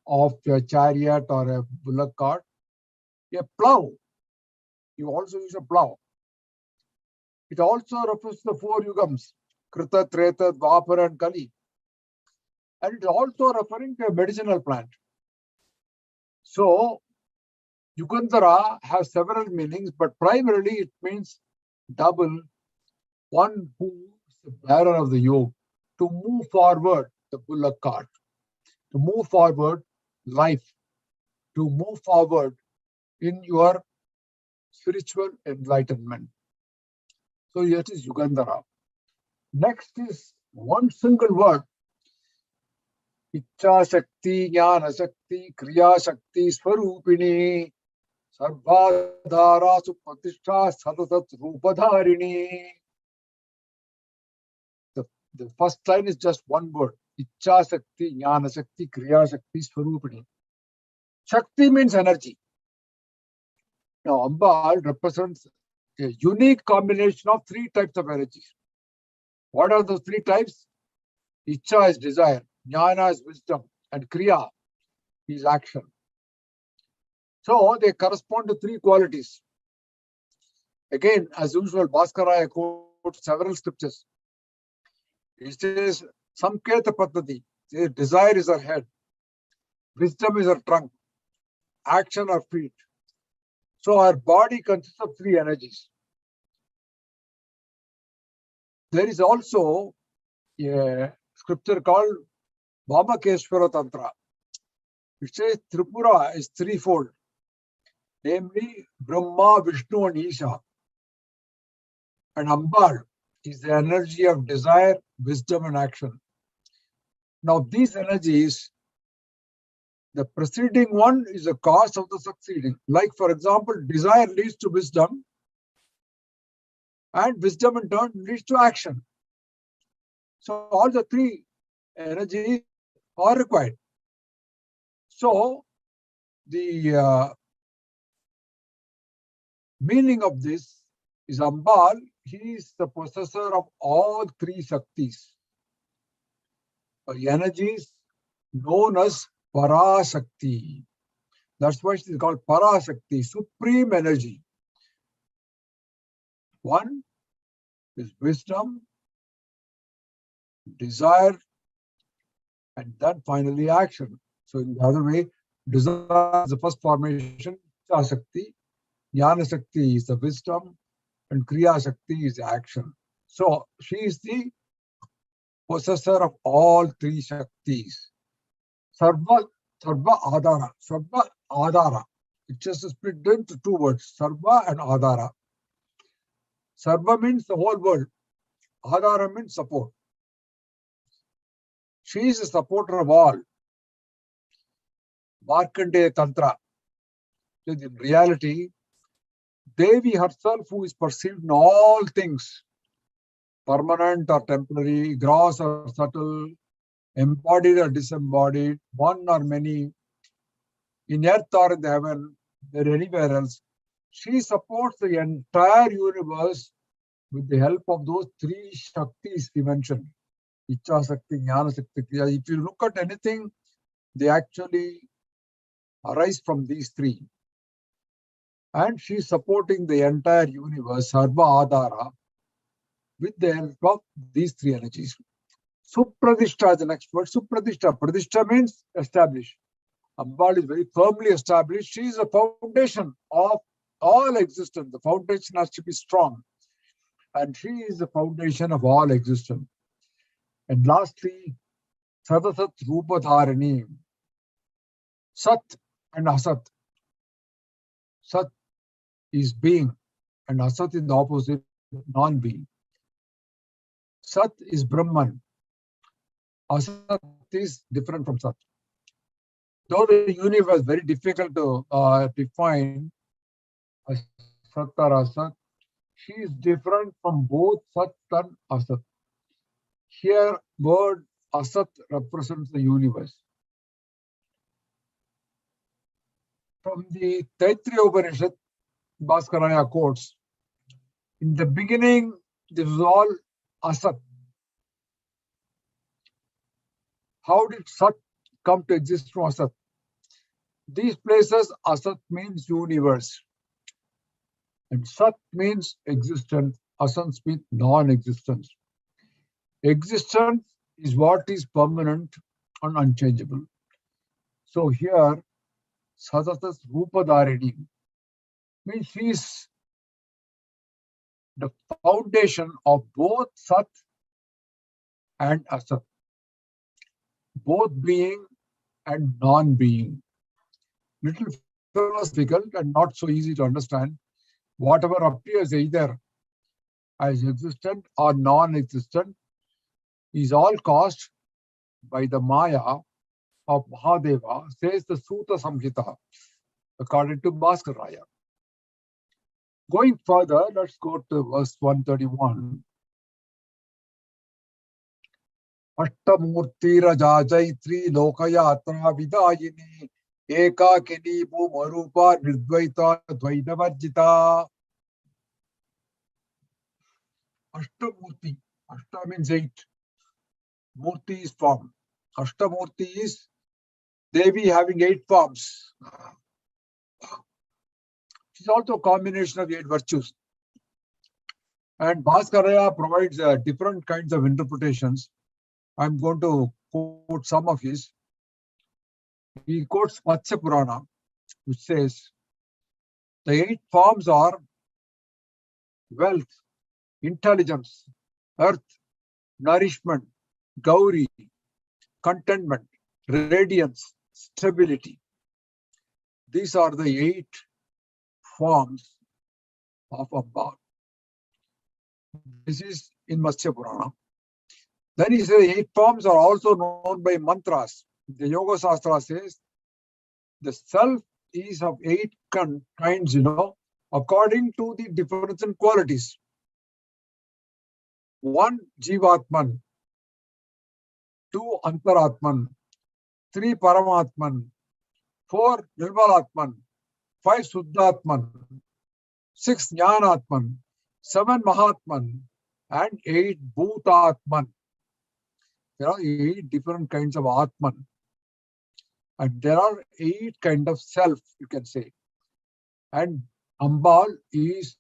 of a chariot or a bullock cart. A plow. You also use a plow. It also refers to the four Yugams, Krita, Treta, Dwapara and Kali. And it is also referring to a medicinal plant. So, Yugandhara has several meanings, but primarily it means double, one who is the bearer of the yoke, to move forward the bullock cart, to move forward life, to move forward in your spiritual enlightenment. So it is Yugandhara. Next is one single word. Ichcha Shakti, Jnana Shakti, Kriya Shakti, Swarupini, Sarvadhara Supratishtha Sadatat Rupadharini. The first line is just one word. Ichha Shakti, Jnana Shakti, Kriya Shakti, Swarupini. Shakti means energy. Now, Ambal represents a unique combination of three types of energies. What are those three types? Ichha is desire, Jnana is wisdom, and Kriya is action. So they correspond to three qualities. Again, as usual, Bhaskaraya quotes several scriptures. He says, Samketa Paddhati, desire is her head, wisdom is her trunk, action her feet. So our body consists of three energies. There is also a scripture called Vamakeshwara Tantra. It says Tripura is threefold, namely Brahma, Vishnu, and Isha. And Ambal is the energy of desire, wisdom, and action. Now, these energies, the preceding one is the cause of the succeeding. Like, for example, desire leads to wisdom, and wisdom in turn leads to action. So, all the three energies are required. So, the meaning of this is Ambal, he is the possessor of all three Shaktis. Energies known as Parashakti. That's why it is called Parashakti, supreme energy. One is wisdom, desire, and then finally action. So in the other way, desire is the first formation, Ichha Shakti, Jnana Shakti is the wisdom, and Kriya Shakti is the action. So she is the possessor of all three Shaktis. Sarva Adara. Sarva Adara. It just split into two words, Sarva and Adara. Sarva means the whole world. Adara means support. She is the supporter of all. Markandeya Tantra. In reality, Devi herself, who is perceived in all things, permanent or temporary, gross or subtle, embodied or disembodied, one or many, in earth or in the heaven, or anywhere else, she supports the entire universe with the help of those three Shaktis we mentioned. Ichha Shakti, Jnana Shakti, Kriya. If you look at anything, they actually arise from these three. And she is supporting the entire universe, Sarva Adara, with the help of these three energies. Supradishta is the next word. Supradishta. Pradishta means establish. Ambal is very firmly established. She is the foundation of all existence. The foundation has to be strong. And she is the foundation of all existence. And lastly, Sadasat Rupadharani. Sat and Asat. Sat is being, and Asat is the opposite, non-being. Sat is Brahman. Asat is different from Sat. Though the universe is very difficult to define as Sat or Asat, she is different from both Sat and Asat. Here, word Asat represents the universe. From the Taittiriya Upanishad, Bhaskaraya quotes, in the beginning, this was all Asat. How did Sat come to exist from Asat? These places, Asat means universe. And Sat means existence. Asat means non-existence. Existence is what is permanent and unchangeable. So here, Sadatas Rupadharini means she is the foundation of both Sat and Asat, both being and non-being. Little philosophical and not so easy to understand. Whatever appears either as existent or non-existent is all caused by the Maya of Mahadeva, says the Suta Samhita, according to Bhaskaraya. Going further, let's go to verse 131. Ashtamurti Raja Jaitri Lokayatra Vidayini Eka Kini Marupa Nirdvaita Dvaita Varjita. Ashtamurti. Ashta means 8. Murti is form. Ashtamurti is Devi having 8 forms. She's also a combination of 8 virtues. And Bhaskaraya provides different kinds of interpretations. I'm going to quote some of his. He quotes Matsya Purana, which says, the 8 forms are wealth, intelligence, earth, nourishment, Gauri, contentment, radiance, stability. These are the 8 forms of Amba. This is in Matsya Purana. Then he says 8 forms are also known by mantras. The Yoga Shastra says the self is of 8 kinds, according to the difference in qualities. 1 Jivatman, 2 Antaratman, 3 Paramatman, 4 Nirmalatman, 5 Suddhatman, 6 Jnanatman, 7 Mahatman, and 8 Bhutatman. There are 8 different kinds of Atman. And there are 8 kinds of self, you can say. And Ambal is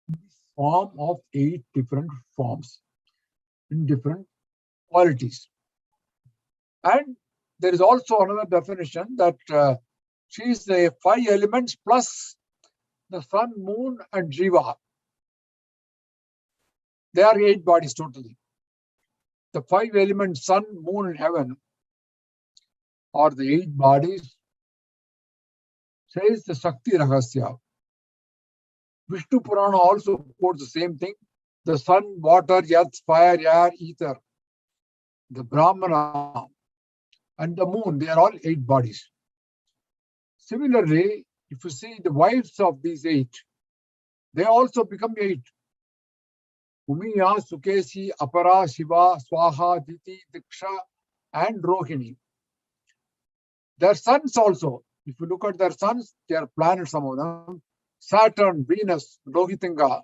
the form of 8 different forms in different qualities. And there is also another definition that she is the 5 elements plus the sun, moon, and Jiva. They are 8 bodies totally. The 5 elements, sun, moon, and heaven, are the 8 bodies, says the Shakti Rahasya. Vishnu Purana also quotes the same thing. The sun, water, earth, fire, air, ether, the Brahmana, and the moon, they are all 8 bodies. Similarly, if you see the wives of these 8, they also become 8. Umiya, Sukesi, Apara, Shiva, Swaha, Diti, Diksha, and Rohini. Their sons also, if you look at their sons, they are planets, some of them. Saturn, Venus, Rohitinga,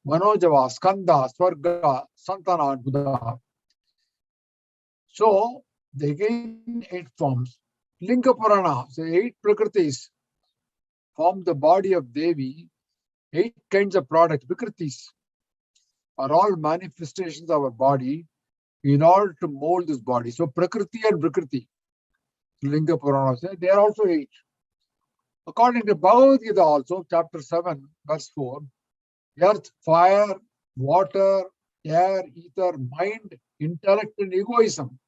Manojava, Skanda, Swarga, Santana, and Buddha. So, they gain 8 forms. Linga Purana, so 8 Prakritis form the body of Devi. 8 kinds of products, Vikritis, are all manifestations of our body in order to mold this body. So, Prakriti and Vikriti, Linga Purana says, they are also 8. According to Bhagavad Gita also, chapter 7, verse 4, earth, fire, water, air, ether, mind, intellect, and egoism.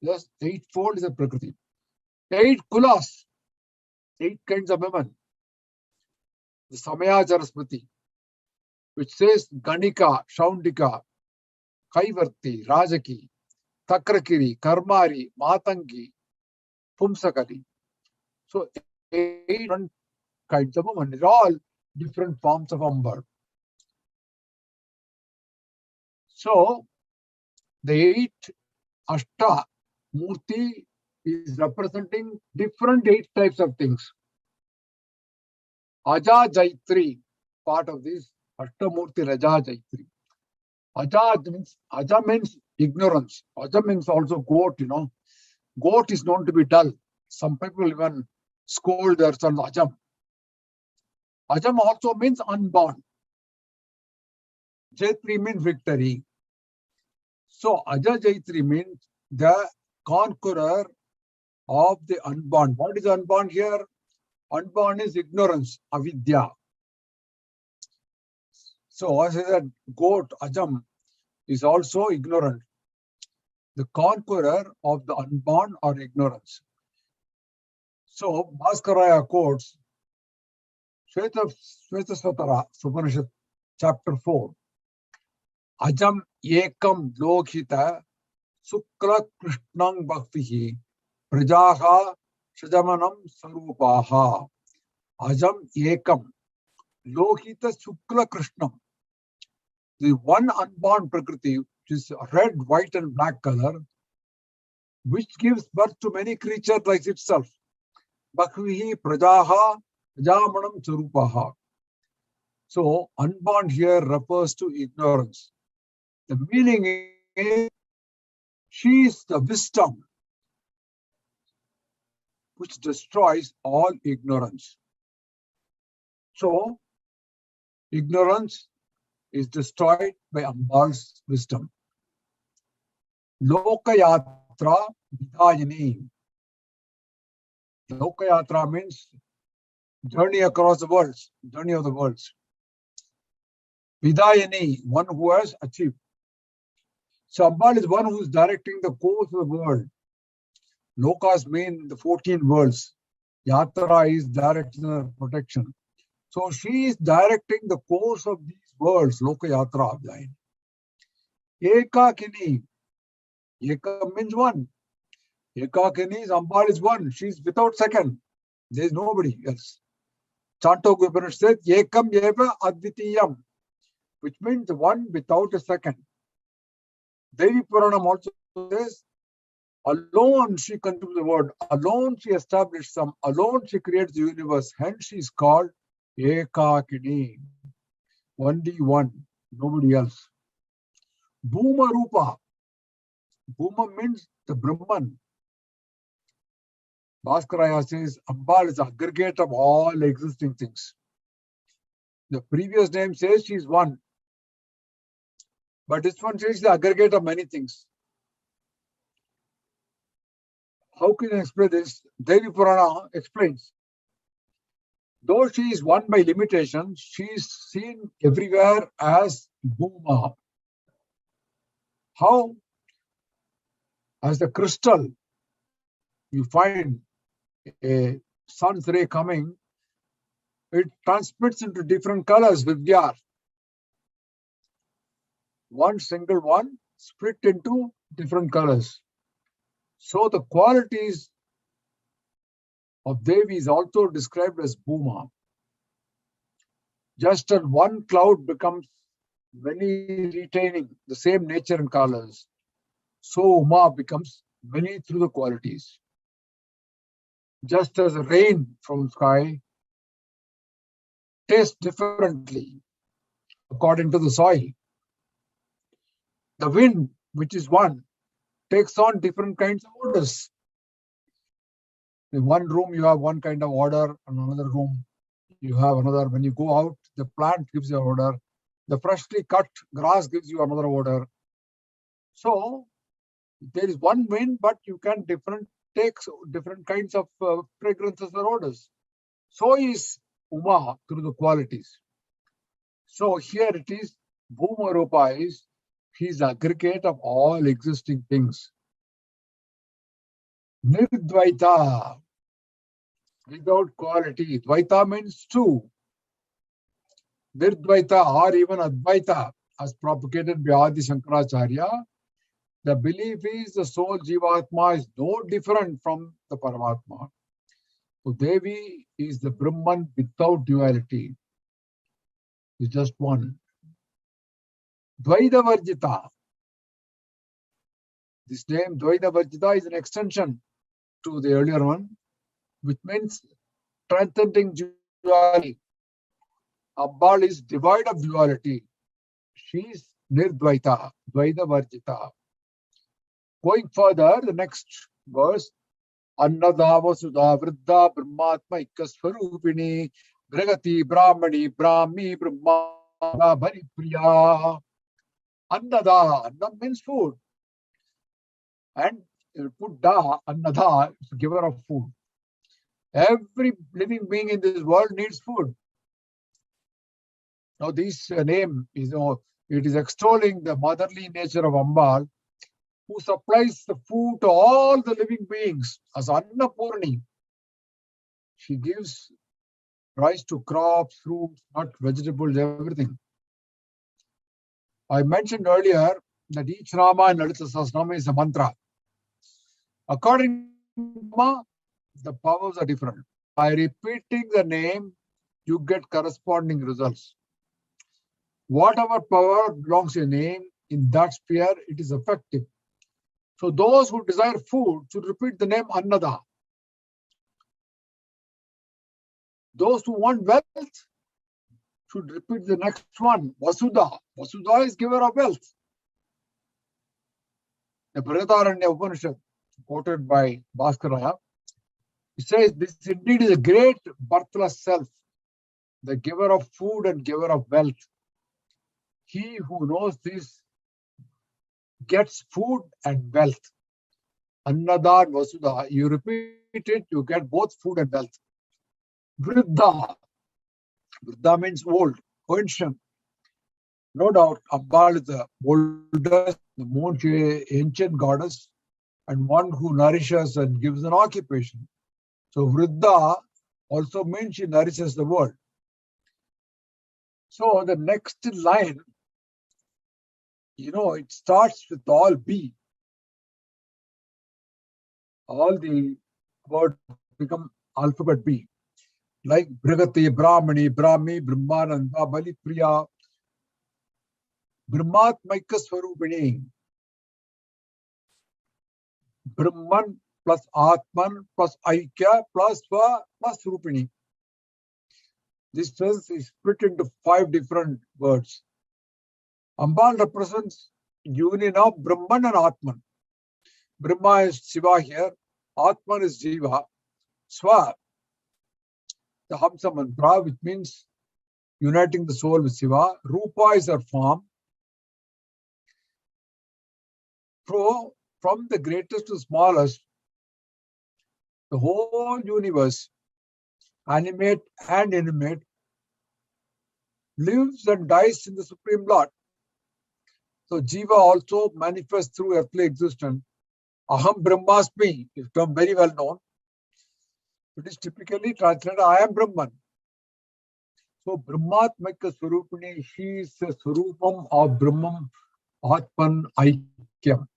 Yes, 8-fold is a Prakriti. 8 kulas, 8 kinds of women. The Samayachara Smriti, which says Ganika, Shaundika, Kaivarti, Rajaki, Takrakiri, Karmari, Matangi, Pumsakari. So 8 different kinds of women. They're all different forms of Ambar. So the 8 Ashta Murti is representing different 8 types of things. Aja Jaitri, part of this Ashtamurti Raja Jaitri. Aja means ignorance. Aja means also goat, Goat is known to be dull. Some people even scold their son Ajam. Ajam also means unborn. Jaitri means victory. So Aja Jaitri means the conqueror of the unborn. What is unborn here? Unborn is ignorance, avidya. So as I said, goat, Ajam, is also ignorant. The conqueror of the unborn or ignorance. So Bhaskaraya quotes Shvetasvatara, Upanishad, chapter 4. Ajam ekam lokhita sukla krishnang bhaktihi prajaha shajamanam sarupaha. Ajam ekam lohita sukla krishnam. The one unborn Prakriti, which is red, white, and black color, which gives birth to many creatures like itself. Bakvihi prajaha prajamanam charupaha. So, unborn here refers to ignorance. The meaning is, she is the wisdom which destroys all ignorance. So, ignorance is destroyed by Ambal's wisdom. Lokayatra Vidayini. Lokayatra means journey across the worlds, journey of the worlds. Vidayini, one who has achieved. So Ambal is one who is directing the course of the world. Lokas mean the 14 worlds. Yatra is direction and protection. So she is directing the course of these worlds, Loka Yatra. Ekakini. Eka means one. Ekakini, Ambal is one. She is without second. There is nobody else. Chandogya Upanishad says, Ekam eva advitiyam, which means one without a second. Devi Puranam also says, alone she contributes the world, alone she established some, alone she creates the universe, hence she is called Ekakini. Only one, nobody else. Bhuma Rupa. Bhuma means the Brahman. Bhaskaraya says, Ambal is the aggregate of all existing things. The previous name says she is one. But this one says the aggregate of many things. How can I explain this? Devi Purana explains. Though she is one by limitation, she is seen everywhere as Bhuma. How? As the crystal, you find a sun's ray coming, it transmits into different colors with Vidya. One single one split into different colors. So the qualities of Devi is also described as Bhuma. Just as one cloud becomes many retaining the same nature and colors, so Uma becomes many through the qualities. Just as rain from sky tastes differently according to the soil. The wind, which is one, takes on different kinds of odors. In one room, you have one kind of odor, in another room, you have another. When you go out, the plant gives you an odor. The freshly cut grass gives you another odor. So, there is one wind, but you can take different kinds of fragrances or odors. So is Uma through the qualities. So here it is, Bhuma Rupa is, he is the aggregate of all existing things. Nirdvaita, without quality. Dvaita means two. Nirdvaita or even Advaita, as propagated by Adi Shankaracharya, the belief is the soul Jivatma is no different from the Paramatma. So Devi is the Brahman without duality. It's just one. Dvaita Varjita. This name Dvaita Varjita is an extension to the earlier one, which means transcending duality. Ambal is devoid of duality. She is Nirdvaita, Dvaita Varjita. Going further, the next verse, Annadava Sudha Vriddha Brahmatma Ikkasvarupini Bragati Brahmani Brahmi Brahma Bharipriya. Annada, Anna means food. And put da, Annada, is giver of food. Every living being in this world needs food. Now this name is, it is extolling the motherly nature of Ambal, who supplies the food to all the living beings as Annapurni. She gives rise to crops, fruits, nuts, vegetables, everything. I mentioned earlier that each Rama in Lalitha Sahasranamam is a mantra. According to Rama, the powers are different. By repeating the name, you get corresponding results. Whatever power belongs to a name in that sphere, it is effective. So those who desire food should repeat the name Annada. Those who want wealth should repeat the next one, Vasudha. Vasudha is giver of wealth. The Brihadaranya Upanishad, quoted by Bhaskaraya, it says, this indeed is a great birthless self, the giver of food and giver of wealth. He who knows this gets food and wealth. Annada and Vasudha, you repeat it, you get both food and wealth. Vriddha. Vriddha means old, ancient. No doubt, Ambal is the oldest, the most ancient goddess, and one who nourishes and gives an occupation. So Vriddha also means she nourishes the world. So the next line, it starts with all B. All the words become alphabet B. Like Brigati, Brahmani, Brahmi, Brahmananda, Bali Priya, Brahmatmaika Swarupini. Brahman plus Atman plus Aikya plus Swa plus Rupini. This verse is split into 5 different words. Ambal represents union of Brahman and Atman. Brahma is Shiva here, Atman is Jiva. Swa, the Hamsa mantra, which means uniting the soul with Shiva. Rupa is her form. From the greatest to smallest, the whole universe, animate and inanimate, lives and dies in the Supreme Lord. So Jiva also manifests through earthly existence. Aham Brahmasmi is term very well known. It is typically translated, I am Brahman. So Brahmatmika Swarupini, she is the Swarupam of Brahman, Atman, Aikyam.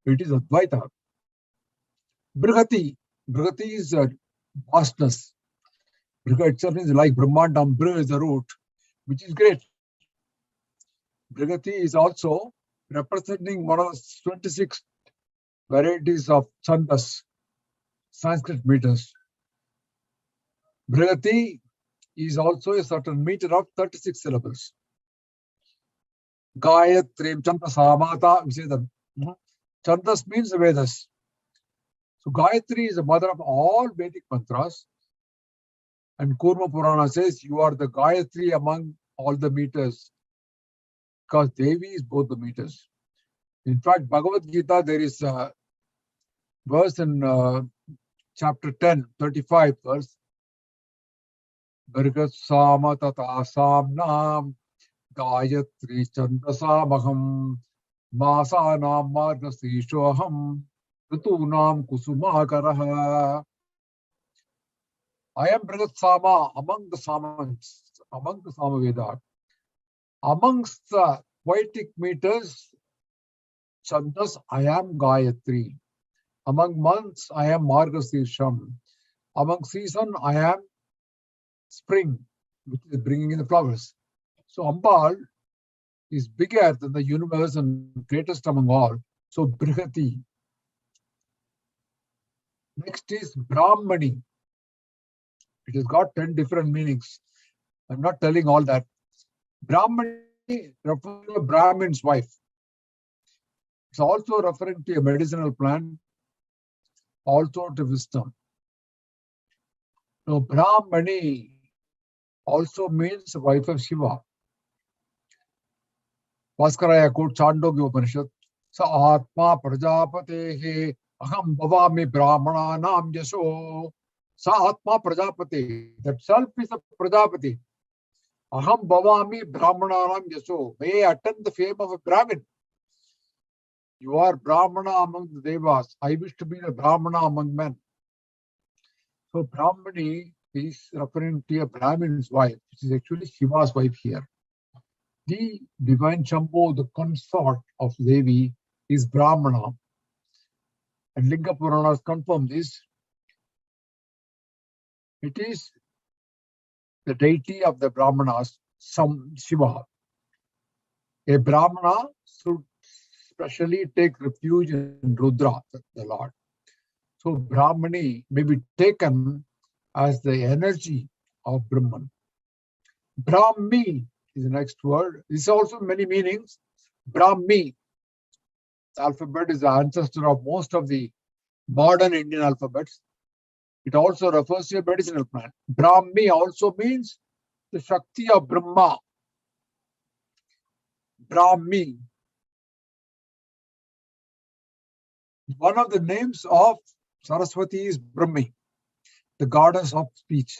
It is Advaita. Brihati. Brihati is vastness. Briha itself is like Brahmandam. Brih is the root, which is great. Brihati is also representing one of the 26 varieties of Chandas, Sanskrit meters. Brihati is also a certain meter of 36 syllables. Gayatri, Chandasamata, we say that. Chandas means the Vedas. So Gayatri is the mother of all Vedic mantras. And Kurma Purana says, you are the Gayatri among all the meters. Because Devi is both the meters. In fact, Bhagavad Gita, there is a verse in chapter 10, 35 verse. Bhargat Sama Tata Samnam Gayatri Chandasamaham Masanam Margasishoham Ritunam Kusumakaraha. I am Bhargat Sama among the Samans, among the Samaveda. Amongst the Vedic meters, Chandas, I am Gayatri. Among months, I am Margasisham. Among season, I am spring, which is bringing in the flowers. So Ambal is bigger than the universe and greatest among all. So Brihati. Next is Brahmani. It has got 10 different meanings. I'm not telling all that. Brahmani refers to a Brahmin's wife. It's also referring to a medicinal plant, also to wisdom. Now, Brahmani also means the wife of Shiva. Bhaskaraya quotes Chandogya Upanishad. Sa atma prajapatehe aham bhavami brahmananam yaso. Sa atma prajapati. That self is a prajapati. Aham bhavami brahmananam yaso. May I attend the fame of a Brahmin. You are Brahmana among the Devas. I wish to be the Brahmana among men. So Brahmani is referring to a Brahmin's wife, which is actually Shiva's wife here. The divine Shambhu, the consort of Devi, is Brahmana. And Linga Puranas confirm this. It is the deity of the Brahmanas, some Shiva. A Brahmana should specially take refuge in Rudra, the Lord. So Brahmani may be taken as the energy of Brahman. Brahmi is the next word. This is also many meanings. Brahmi, the alphabet, is the ancestor of most of the modern Indian alphabets. It also refers to a medicinal plant. Brahmi also means the Shakti of Brahma. Brahmi. One of the names of Saraswati is Brahmi, the goddess of speech.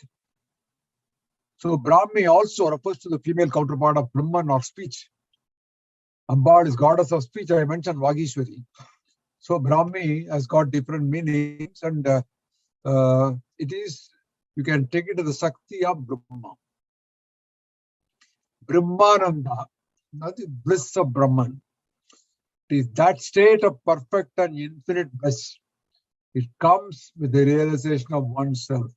So Brahmi also refers to the female counterpart of Brahman or speech. Ambal is goddess of speech. I mentioned Vagishwari. So Brahmi has got different meanings, and it is, you can take it to the Shakti of Brahma. Brahmananda, that is bliss of Brahman. It is that state of perfect and infinite bliss. It comes with the realization of oneself.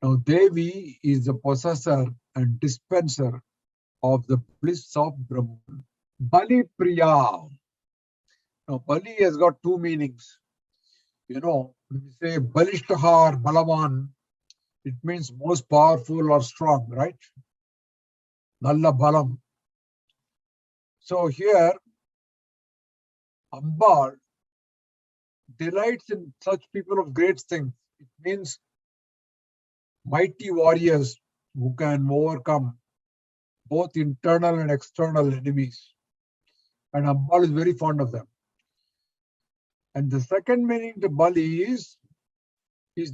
Now, Devi is the possessor and dispenser of the bliss of Brahman. Bali Priya. Now, Bali has got two meanings. You know, when we say Balishtahar, Balavan, it means most powerful or strong, right? Nalla Balam. So here, Ambal delights in such people of great things. It means mighty warriors who can overcome both internal and external enemies. And Ambal is very fond of them. And the second meaning to Bali is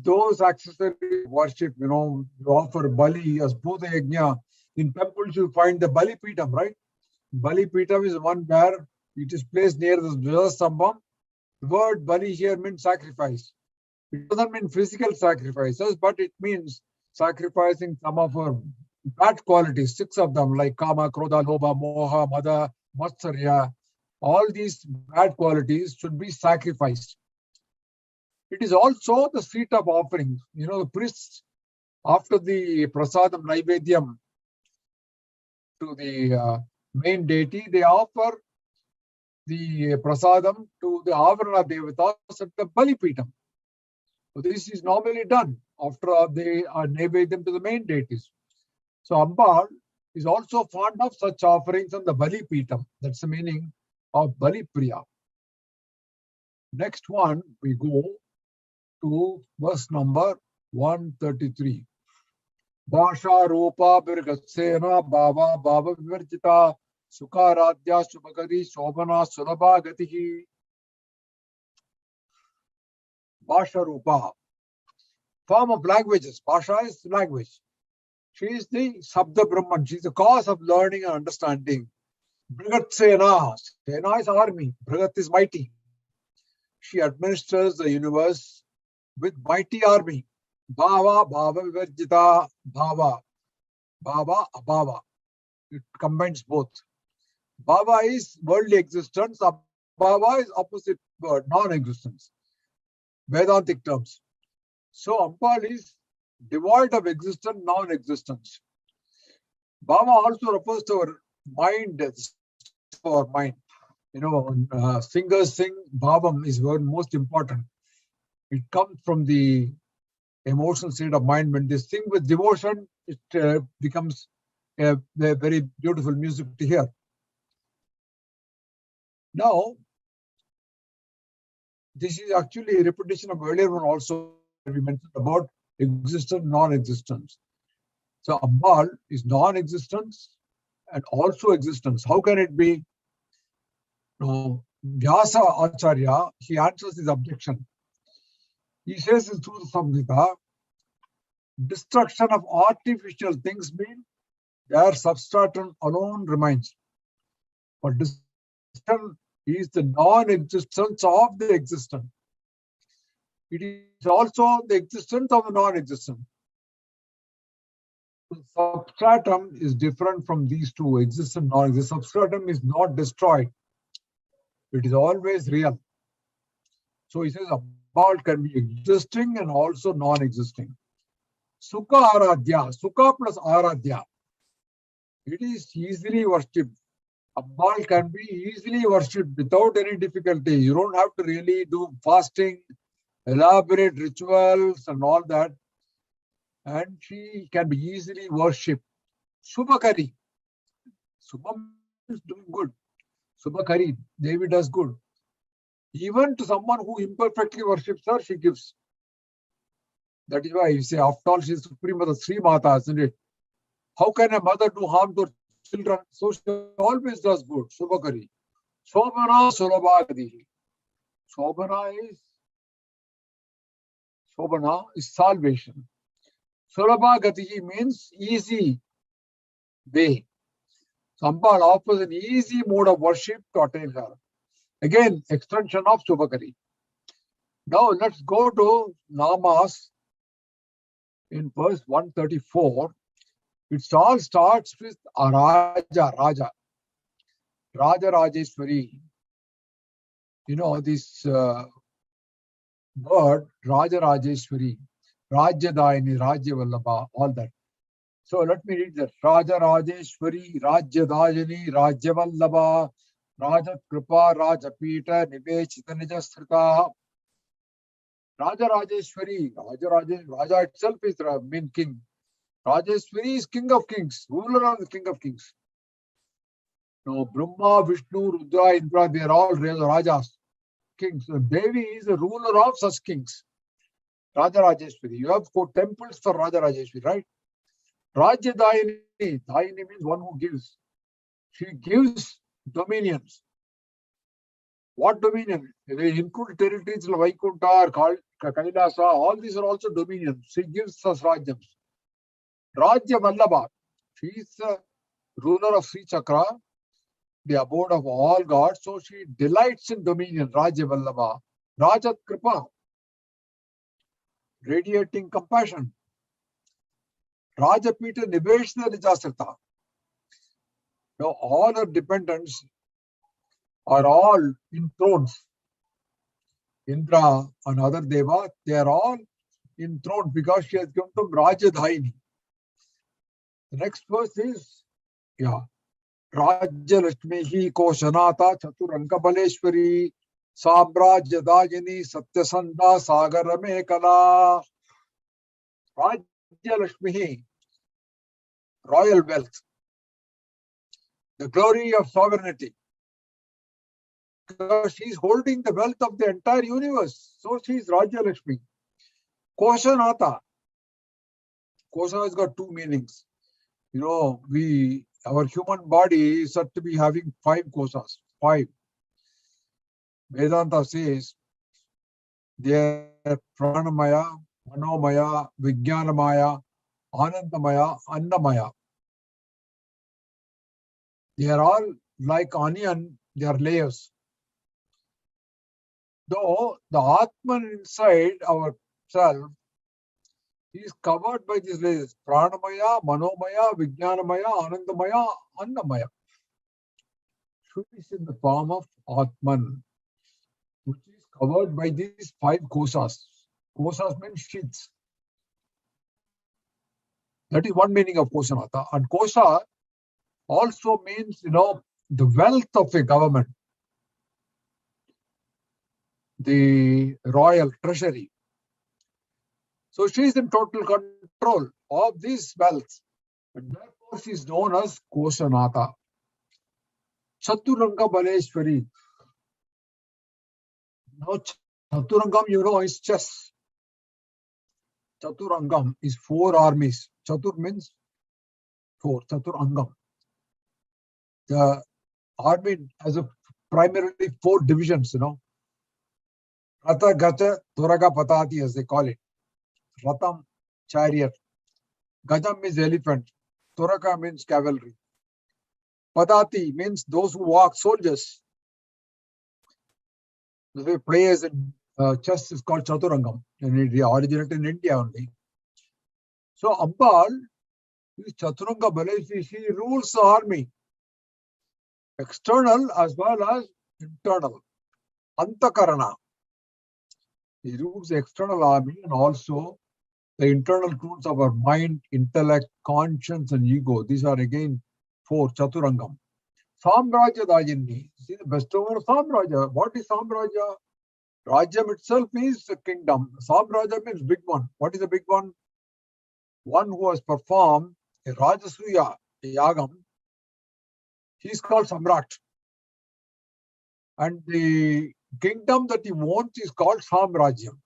those accessories of worship. You know, you offer Bali as Bhuta Yajna. In temples, you find the Bali Pitam, right? Bali Pitam is one where it is placed near the Dvajastambham. The word Bali here means sacrifice. It doesn't mean physical sacrifices, but it means sacrificing some of our bad qualities, 6 of them, like Kama, Krodha, Lobha, Moha, Mada, Matsarya. All these bad qualities should be sacrificed. It is also the seat of offering. You know, the priests, after the prasadam naivedyam to the main deity, they offer the prasadam to the Avarana Devatas at the Bali Pitam. So this is normally done after they are naivedyam to the main deities. So Ambal is also fond of such offerings on the Bali Pitam. That's the meaning of Bali Priya. Next one, we go to verse number 133. Bhasha Rupa Birgatsena Baba Baba Vivarjita Sukaradya Subhagari Shobhana Sulabha Gatihi. Bhasha Rupa, form of languages. Bhasha is language. She is the Sabda Brahman. She is the cause of learning and understanding. Brigat Sena. Sena is army. Brigat is mighty. She administers the universe with mighty army. Bhava, Bhava Vivarjita, Bhava. Bhava, Abhava. It combines both. Bhava is worldly existence. Abhava is opposite word, non-existence. Vedantic terms. So Ambal is devoid of existence, non-existence. Bhava also refers to our mind, our mind. You know, when singers sing, bhavam is most important. It comes from the emotional state of mind. When they sing with devotion, it becomes a very beautiful music to hear. Now, this is actually a repetition of earlier one also we mentioned about existence, non-existence. So Ambal is non-existence and also existence. How can it be? Now, Vyasa Acharya, he answers his objection. He says in Sudha Samhita, destruction of artificial things mean their substratum alone remains. But destruction is the non-existence of the existent. It is also the existence of the non-existent. The substratum is different from these two, existent, non-existent. Substratum is not destroyed. It is always real. So he says Ambal can be existing and also non-existing. Sukha Aradhya, Sukha plus Aradhya. It is easily worshipped. Ambal can be easily worshipped without any difficulty. You don't have to really do fasting, elaborate rituals and all that. And she can be easily worshipped. Subhakari. Subham is doing good. Subhakari, Devi does good. Even to someone who imperfectly worships her, she gives. That is why you say, after all, she is Supreme Mother, Sri Mata, isn't it? How can a mother do harm to children? So she always does good. Subhakari. Sobhana Sulabhagadi. Sobhana is salvation. Sulabhagati means easy way. Sambal offers an easy mode of worship to attain her. Again, extension of Subhakari. Now let's go to Namas in verse 134. It all starts with Raja, Rajeshwari. You know, this word, Rajeshwari, Rajyadayini, Rajyavallabha, all that. So let me read that. Rajeshwari, Rajyadayini, Rajyavallabha, Rajat-kripa, Rajapita, Nivechita Nijasrita. Rajeshwari, Raja itself is the main king. Rajeshwari is king of kings, ruler of the king of kings. Now, Brahma, Vishnu, Rudra, Indra, they are all Rajas, kings. So Devi is the ruler of such kings. Rajeshwari. You have 4 temples for Rajeshwari, right? Rajyadayini. Dayini means one who gives. She gives dominions. What dominion? They include territories like Vaikuntha, Kailasa, all these are also dominions. She gives us Rajyams. Rajya Vallabha. She is the ruler of Sri Chakra, the abode of all gods. So she delights in dominion. Rajya Vallabha. Rajat Kripa. Radiating compassion. Rajapita Niveshna Nijasrita. Now all her dependents are all in thrones. Indra and other Deva, they are all enthroned because she has come from Rajadhaini. The next verse is, Rajyalakshmihi Koshanata Chaturanga Baleshwari Samrajyadayini Satyasanda Sagaramekala. Rajyalakshmihi, royal wealth, the glory of sovereignty. Because she is holding the wealth of the entire universe. So she is Rajyalakshmi. Koshanata. Kosha has got 2 meanings. You know, our human body is said to be having 5 koshas. 5. Vedanta says they are Pranamaya, Manomaya, Vijnanamaya, Anandamaya, Annamaya. They are all like onion, they are layers. Though the Atman inside ourself is covered by these layers: Pranamaya, Manomaya, Vijnanamaya, Anandamaya, Annamaya. She is in the form of Atman, which is covered by these 5 koshas. Koshas means sheaths. That is one meaning of Koshanata. And kosha also means, the wealth of a government. The royal treasury. So she is in total control of this wealth. And therefore she is known as Koshanata. Chaturanga Baleshwari. Now Chaturangam, is chess. Chaturangam is 4 armies. Chatur means 4. Chaturangam. The army has primarily 4 divisions, Ratha, Gaja, Turaga, Patati, as they call it. Ratham, chariot. Gajam means elephant. Turaka means cavalry. Patati means those who walk, soldiers. The way players in chess is called Chaturangam, and it originated in India only. So Ambal is Chaturanga Baleshwari. She rules the army, external as well as internal. Antakarana. He rules the external army and also the internal tools of our mind, intellect, conscience, and ego. These are again 4, Chaturangam. Samrajya Dayini, see the bestower of Samrajya. What is Samrajya? Rajyam itself is a kingdom. Samrajya means big one. What is a big one? One who has performed a Rajasuya Yagam, he is called Samrat. And the kingdom that he owns is called Samrajyam.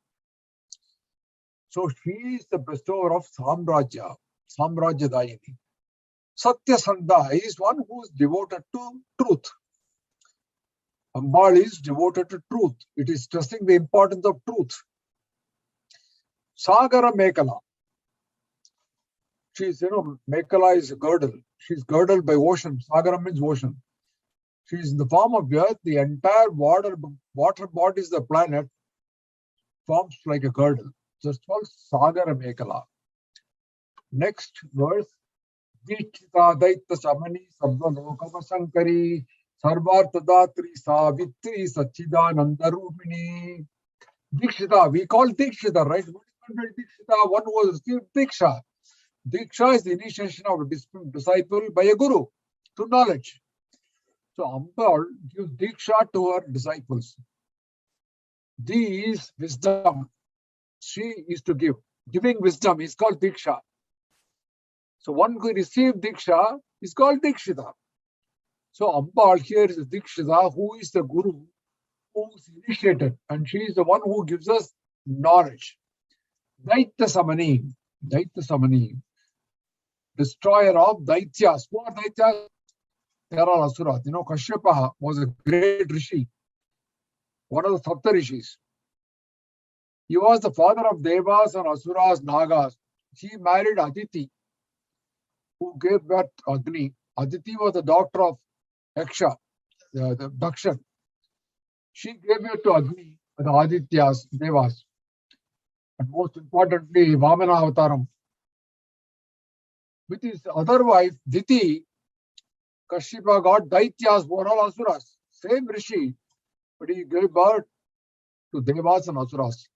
So she is the bestower of Samrajya, Samrajya Dayini. Satyasandha is one who is devoted to truth. Ambal is devoted to truth. It is stressing the importance of truth. Sagara Mekala. She is, Mekala is a girdle. She is girdled by ocean. Sagara means ocean. She is in the form of earth. The entire water bodies of the planet forms like a girdle. So it's called Sagara Mekala. Next verse. Dikshita Daita Samani Sabba Lokama Sankari Sarvartha Datri Savitri Sachidananda Rupini. Dikshita, we call Dikshita, right? What is Dikshita? One who has received Diksha. Diksha is the initiation of a disciple by a guru to knowledge. So Ambal gives Diksha to her disciples. These wisdom she is to give. Giving wisdom is called Diksha. So one who received Diksha is called Dikshita. So Ambal here is Dikshita, who is the guru, who is initiated, and she is the one who gives us knowledge. Daitya Samani, destroyer of Daityas. Who are Daityas? They are all Asuras. Kashyapa was a great Rishi, one of the Sapta Rishis. He was the father of Devas and Asuras, Nagas. He married Aditi, who gave birth to Agni. Aditi was the daughter of Yaksha, the Dakshan. She gave birth to Agni, the Adityas, Devas. And most importantly, Vamana Avataram. With his other wife, Diti, Kashyapa got Daityas, who are all Asuras. Same Rishi, but he gave birth to Devas and Asuras.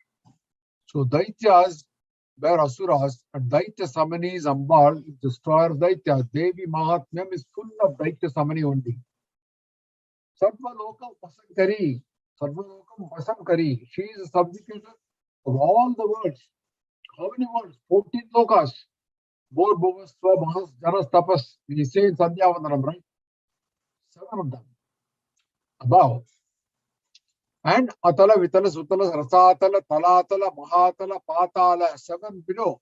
So Daityas were Asuras, and Daitya Samani is Ambal, destroyer of Daitya. Devi Mahatmyam is full of Daitya Samani only. Sarva Lokam Pasankari. Sarva Lokam Pasankari. She is a subjugator of all the worlds. How many worlds? 14 lokas. Bor Bhuvas, Swabhas, Janas, Tapas. We say in Sandhyavandanam, right? 7 of them. Above. And Atala, Vitala, Sutala, Rasatala, Talatala, Mahatala, Patala, 7 below.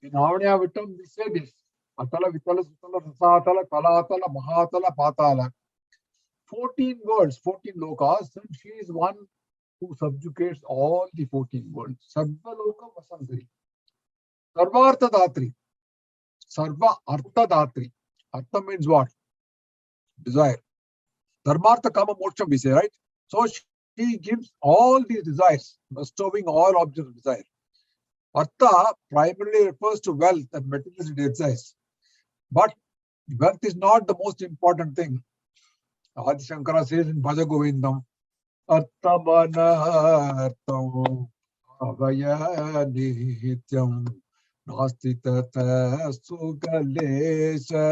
In Avanya Vittam, we say this. Atala, Vitala, Sutala, Rasatala, Talatala, Mahatala, Patala. 14 worlds, 14 lokas, and she is one who subjugates all the 14 worlds. Sarva Loka Vasantari. Sarva Artha Datri. Sarva Artha Datri. Artha means what? Desire. Dharmartha Kama Moksham, we say, right? So she gives all these desires, bestowing all objects of desire. Artha primarily refers to wealth and materialistic desires. But wealth is not the most important thing. Adi Shankara says in Bhaja Govindam, Arthamana Artham Avaya Nityam Nasti Tata Sugalesha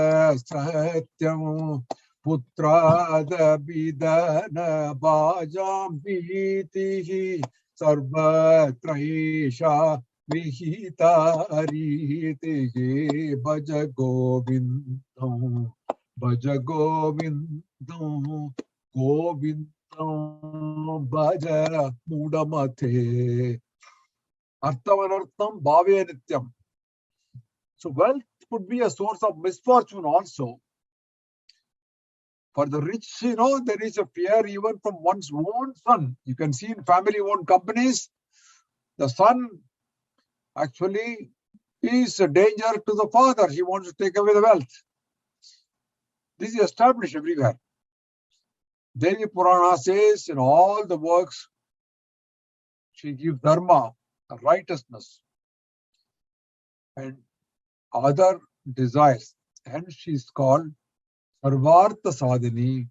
Satyam Putrada Bidana Bhajam Vitihi Sarva Traisha Vihita Ritihi Bhaja Govindam Bhaja Govindam Govindam Bhaja Mudamate Arthavanartham Bhave Nityam. So wealth could be a source of misfortune also. For the rich, there is a fear even from one's own son. You can see in family-owned companies, the son actually is a danger to the father. He wants to take away the wealth. This is established everywhere. Devi Purana says in all the works, she gives dharma, righteousness, and other desires. And she is called Sarvartha Sadhini,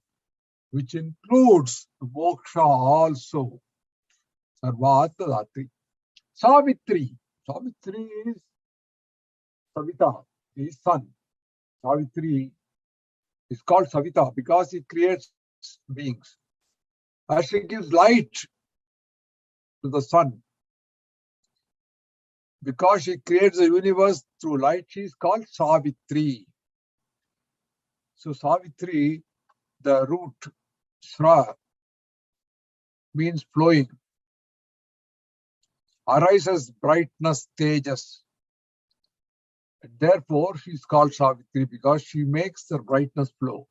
which includes moksha also. Sarvartha Datri. Savitri. Savitri is Savita, his son. Savitri is called Savita because she creates beings. As she gives light to the sun, because she creates the universe through light, she is called Savitri. So Savitri, the root Shra, means flowing. Arises brightness, tejas. Therefore, she is called Savitri because she makes the brightness flow.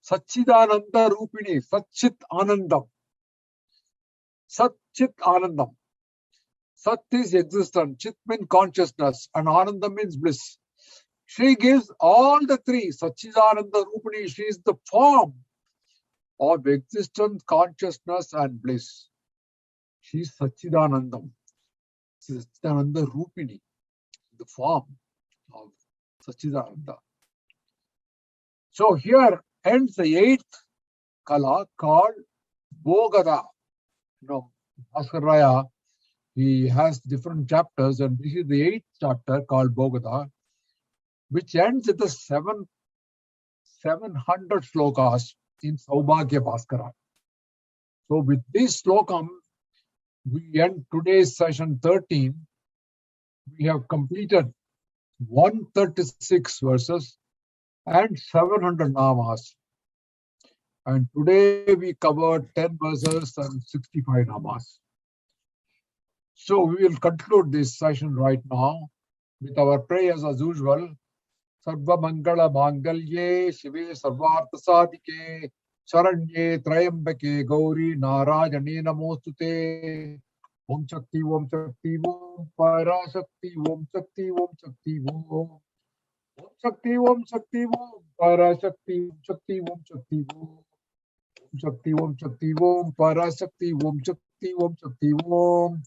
Satchidananda Rupini, Satchit Anandam. Satchit Anandam. Sat is existence, Chit means consciousness, and Anandam means bliss. She gives all the three. Satchidananda Rupini, she is the form of existence, consciousness, and bliss. She is Satchidanandam. She is Satchidananda Rupini, the form of Satchidananda. So here ends the 8th kala called Bogada. Bhaskar Raya, he has different chapters, and this is the 8th chapter called Bogada, which ends at the 700 slokas in Saubhagya Bhaskara. So with this slokam, we end today's session 13. We have completed 136 verses and 700 namas. And today we covered 10 verses and 65 namas. So we will conclude this session right now with our prayers as usual. Sarva Mangala Mangalye Shive Sarvartha Sadike Saranye Trayambake Gauri Narayane Namostute Om Shakti Om Shakti Om Parashakti Om Shakti Om Shakti Om Om Shakti Om Shakti Om Parashakti Om Shakti Om Shakti Om Shakti Om Shakti Om Parashakti Om Shakti Om Shakti Om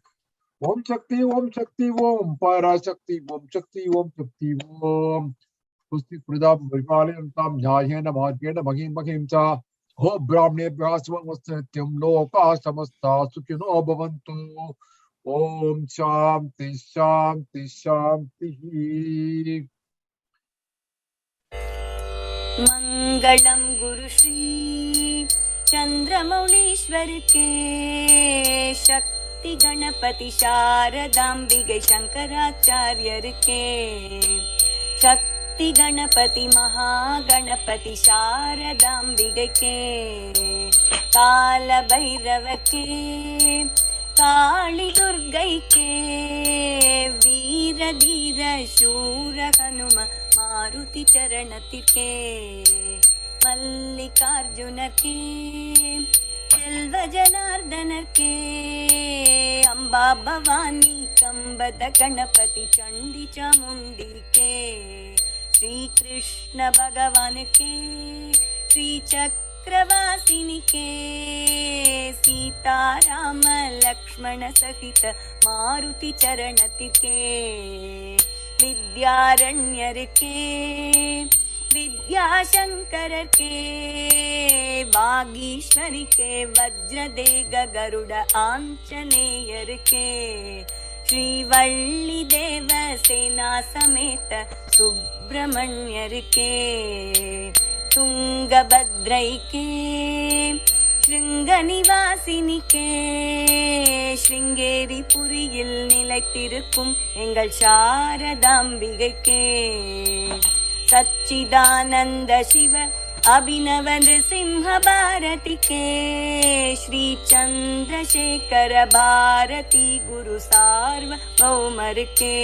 Om Shakti Om Shakti Om Parashakti Om Shakti Om Shakti Om Pusti Pridam Vipalantam Nyayena Bhagena Bhagim Bhagim Cha Ho Brahmne Vyasvamasthetyam Loka Samasta Sukhino Bhavantu Om Shanti Shanti Shanti. मंगलम गुरु श्री चंद्रमौलीश्वर के शक्ति गणपति शारदांबिके शंकराचार्यर के शक्ति गणपति महागणपति शारदांबिके के काल भैरव के काली दुर्गई के वीर धीर शूर हनुम मारुति चरण के मल्लिकार्जुन के सेल्व जनार्दन के अंबा भवानी कंबद गणपति चंडी चामुंडी के श्री कृष्ण भगवान के श्री चक्रवासिनी के सीताराम लक्ष्मण सहित मारुति चरण के विद्यारण्यर के विद्याशंकर के वागीश्वरी के वज्रदेग गरुड़ आंजनेयर के श्रीवल्ली देव सेना समेत सुब्रह्मण्यर के तुंगभद्रै के श्रृंगनिवासिनी के श्रृंगेरी पुरिயில் நிலைத்திருக்கும் எங்கள் சாரதாம்பிகை के सच्चिदानंद शिव अभिनव नृसिंह भारती के श्री चंद्रशेखर भारती गुरु सार्वभौमर के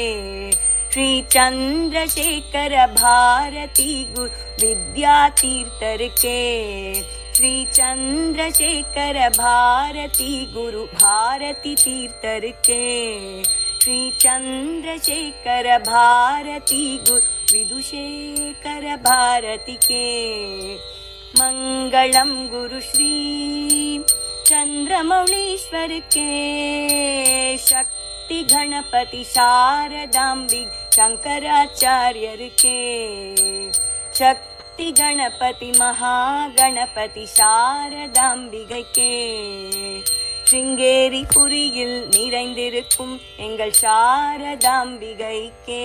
श्री चंद्रशेखर भारती गुरु विद्यातीर्थर के श्री चंद्रशेखर भारती गुरु भारती तीर्थर के श्री चंद्रशेखर भारती गुरु विदुशेखर भारती के मंगलम गुरु श्री चंद्रमौलीश्वर के शक्ति गणपति शारदांबिक शंकराचार्यर के शक्ति गणपति महागणपति शारदांबिகை के श्रृंगेरी पुरिயில் நிறைந்திருக்கும் எங்கள் சாரதாம்பிகை के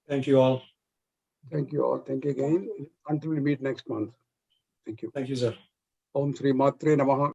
Thank you all. Thank you all. Thank you again. Until we meet next month. Thank you. Thank you, sir. Om Sri Matre Namaha.